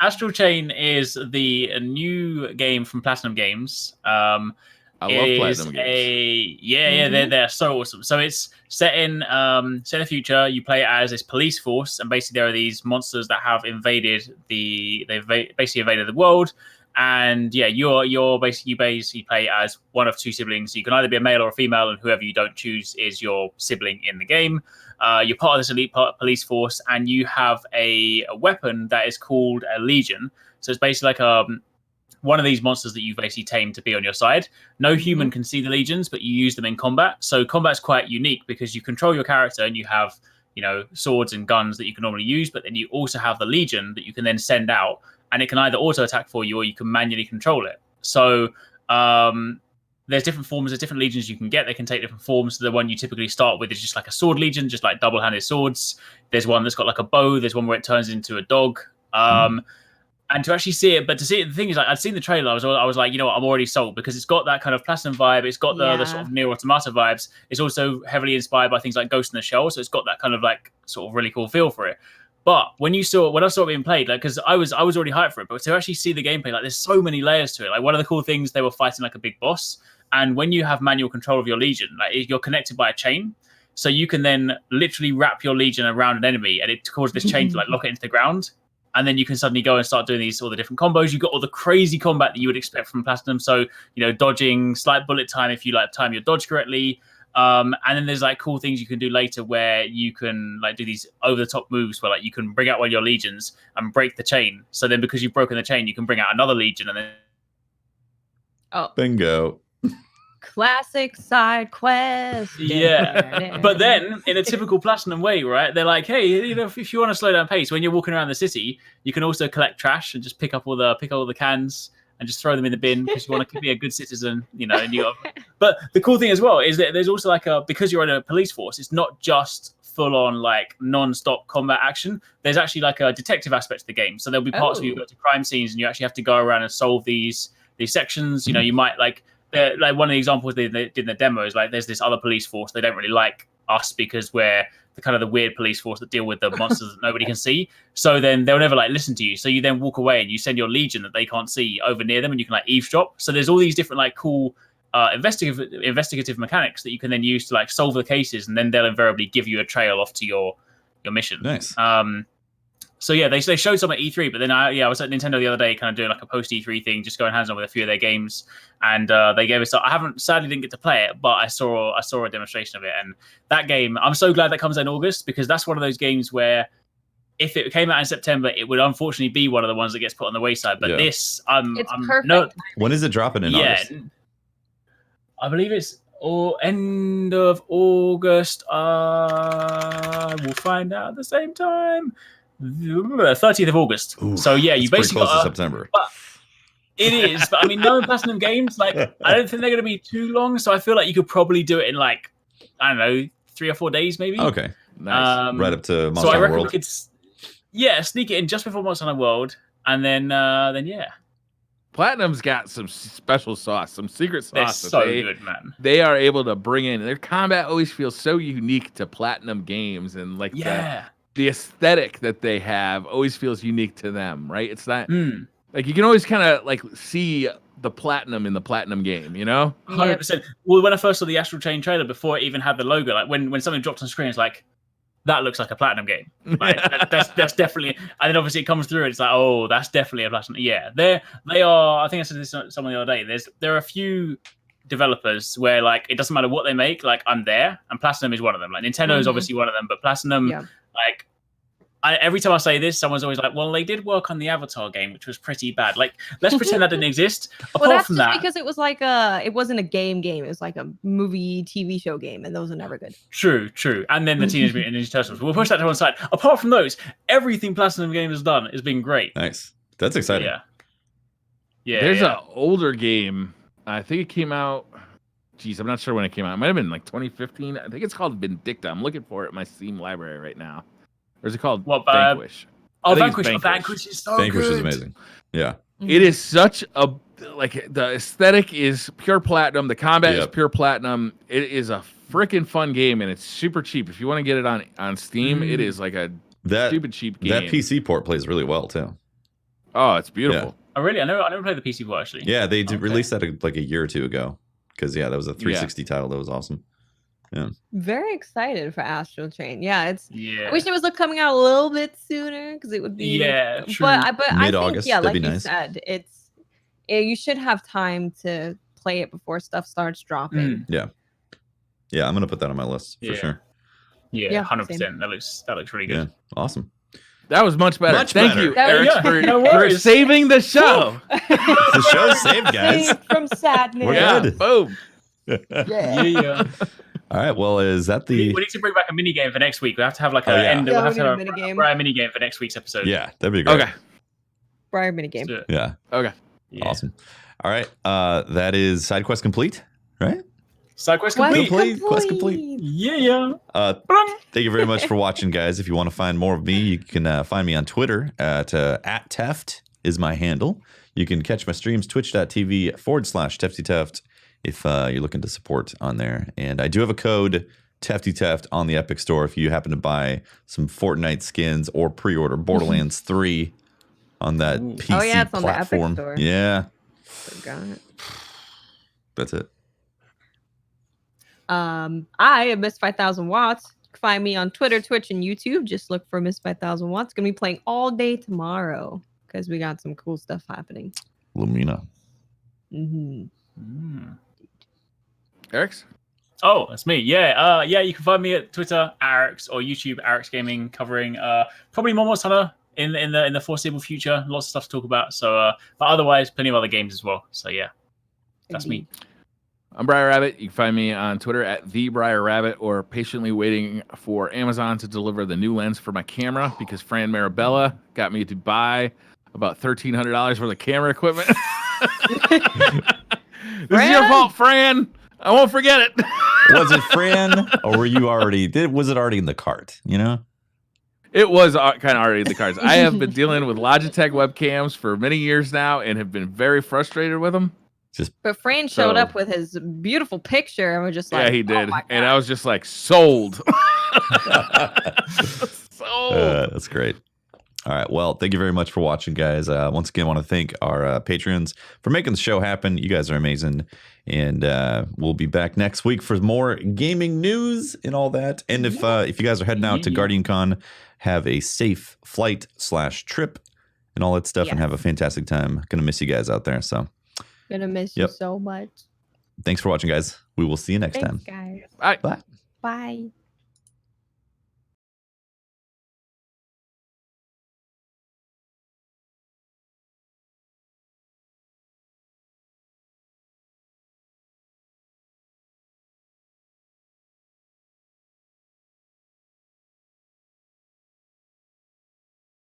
Astral Chain is the new game from Platinum Games. I love Platinum Games. They're so awesome. So it's set in the future. You play as this police force, and basically there are these monsters that have invaded basically invaded the world. And you basically play as one of two siblings. So you can either be a male or a female, and whoever you don't choose is your sibling in the game. You're part of this elite police force, and you have a weapon that is called a Legion. So it's basically like one of these monsters that you've basically tamed to be on your side. No human can see the legions, but you use them in combat. So combat's quite unique because you control your character and you have, swords and guns that you can normally use, but then you also have the legion that you can then send out, and it can either auto attack for you or you can manually control it. So there's different forms, there's different legions you can get. They can take different forms. So the one you typically start with is just like a sword legion, just like double-handed swords. There's one that's got like a bow. There's one where it turns into a dog. And to actually see it, the thing is, I'd seen the trailer. I was like, I'm already sold because it's got that kind of Platinum vibe. It's got the sort of Nier Automata vibes. It's also heavily inspired by things like Ghost in the Shell, so it's got that kind of sort of really cool feel for it. But when I saw it being played, because I was already hyped for it, but to actually see the gameplay, there's so many layers to it. Like one of the cool things, they were fighting like a big boss, and when you have manual control of your legion, you're connected by a chain. So you can then literally wrap your legion around an enemy, and it causes this chain to lock it into the ground. And then you can suddenly go and start doing all the different combos. You've got all the crazy combat that you would expect from Platinum. So, dodging, slight bullet time if you time your dodge correctly. And then there's cool things you can do later where you can do these over-the-top moves where you can bring out one of your legions and break the chain. So then because you've broken the chain, you can bring out another legion and then... Bingo. Classic side quest. Yeah. But then in a typical Platinum way, right? They're like, hey, if you want to slow down pace, when you're walking around the city, you can also collect trash and just pick up all the cans and just throw them in the bin because you want to be a good citizen, But the cool thing as well is that there's also because you're in a police force, it's not just full on non-stop combat action. There's actually a detective aspect to the game. So there'll be parts where you go to crime scenes and you actually have to go around and solve these sections. You might one of the examples they did in the demo is there's this other police force. They don't really like us because we're the weird police force that deal with the monsters that nobody can see. So then they'll never listen to you. So you then walk away and you send your legion that they can't see over near them, and you can eavesdrop. So there's all these different cool investigative mechanics that you can then use to solve the cases, and then they'll invariably give you a trail off to your mission. Nice. So yeah, they showed some at E3, but then I was at Nintendo the other day, kind of doing a post E3 thing, just going hands on with a few of their games, and they gave us. Sadly didn't get to play it, but I saw a demonstration of it, and that game, I'm so glad that comes out in August because that's one of those games where if it came out in September, it would unfortunately be one of the ones that gets put on the wayside. But this, it's perfect. No, when is it dropping in August? I believe it's end of August. We'll find out at the same time. 30th of August. Ooh, so yeah, you basically close got to September. It is, but I mean, knowing Platinum Games, like I don't think they're going to be too long. So I feel like you could probably do it in like, I don't know, 3 or 4 days, maybe. Okay, nice. Right up to Monster so I reckon World. we could, sneak it in just before Monster Hunter World, and then yeah. Platinum's got some special sauce, some secret sauce. They're so good, man. They are able to bring in. Their combat always feels so unique to Platinum Games, and like the aesthetic that they have always feels unique to them, right? It's not like you can always kind of like see the Platinum in the Platinum game, you know? 100%. Well, when I first saw the Astral Chain trailer, before it even had the logo, like when something dropped on screen, it's like, that looks like a Platinum game. Like, that's definitely, and then obviously it comes through and it's like, oh, that's definitely a Platinum. Yeah, they are. I think I said this to someone the other day. There are a few developers where like it doesn't matter what they make, like I'm there, and Platinum is one of them. Like Nintendo is obviously one of them, but Platinum, like. Every time I say this, someone's always like, well, they did work on the Avatar game, which was pretty bad. Like, let's pretend that didn't exist. Apart from that, because it was like it wasn't a game. It was like a movie, TV show game, and those are never good. True. And then the Teenage Mutant Ninja Turtles. We'll push that to one side. Apart from those, everything Platinum Games has done has been great. Nice. That's exciting. Yeah. There's an older game. I think it came out. Geez, I'm not sure when it came out. It might have been like 2015. I think it's called Vindicta. I'm looking for it in my Steam library right now. Or is it called Vanquish? Vanquish. Vanquish is so Vanquish good. is amazing. Yeah. It is such a, like, the aesthetic is pure Platinum. The combat is pure Platinum. It is a freaking fun game, and it's super cheap. If you want to get it on Steam, it is like a stupid cheap game. That PC port plays really well, too. Oh, it's beautiful. Yeah. Oh, really? I never played the PC port, actually. Yeah, they released that like a year or two ago. Because, that was a 360 title that was awesome. Yeah. Very excited for Astral Chain. Yeah, I wish it was coming out a little bit sooner because it would be. Yeah, true. But mid-August. I think, that'd like be you nice. said, you should have time to play it before stuff starts dropping. Yeah, I'm gonna put that on my list for sure. Yeah, 100%. That looks really good. Yeah, awesome. That was much better. Thank you, Eric, for saving the show. The show's saved, guys. Saved from sadness. We're good. Boom. Yeah. All right. Well, is that the? We need to bring back a mini game for next week. We have to have like we have to have a mini game for next week's episode. Yeah, that'd be great. Okay. Briar mini game. Yeah. Okay. Yeah. Awesome. All right. That is SideQuest complete, right? SideQuest complete. Quest complete. Yeah. Thank you very much for watching, guys. If you want to find more of me, you can find me on Twitter at Teft is my handle. You can catch my streams twitch.tv/TeftyTeft if you're looking to support on there. And I do have a code TeftyTeft on the Epic Store if you happen to buy some Fortnite skins or pre-order Borderlands 3 on that PC it's on platform. The Epic Store. Yeah. Forgot it. That's it. I am Miss 5000 Watts. You can find me on Twitter, Twitch, and YouTube. Just look for Miss 5000 Watts. Gonna be playing all day tomorrow because we got some cool stuff happening. Lumina. Eric's? Oh, that's me. Yeah. You can find me at Twitter, Arix, or YouTube, Arix Gaming, covering probably more Monster Hunter in the foreseeable future. Lots of stuff to talk about. So, but otherwise, plenty of other games as well. So yeah, that's me. I'm Briar Rabbit. You can find me on Twitter at @TheBriarRabbit, or patiently waiting for Amazon to deliver the new lens for my camera because Fran Marabella got me to buy about $1,300 worth of camera equipment. This is your fault, Fran. I won't forget it. Was it Fran, or were you already? Was it already in the cart? You know, it was kind of already in the cards. I have been dealing with Logitech webcams for many years now, and have been very frustrated with them. But Fran showed up with his beautiful picture, and we're just like, yeah, he did, oh and I was just like, sold. Sold. That's great. All right. Well, thank you very much for watching, guys. Once again, I want to thank our patrons for making the show happen. You guys are amazing. And we'll be back next week for more gaming news and all that. And if you guys are heading out to Guardian Con, have a safe flight/trip and all that stuff, and have a fantastic time. Gonna miss you guys out there. So gonna miss you so much. Thanks for watching, guys. We will see you next time. Guys. Bye. Bye. Bye.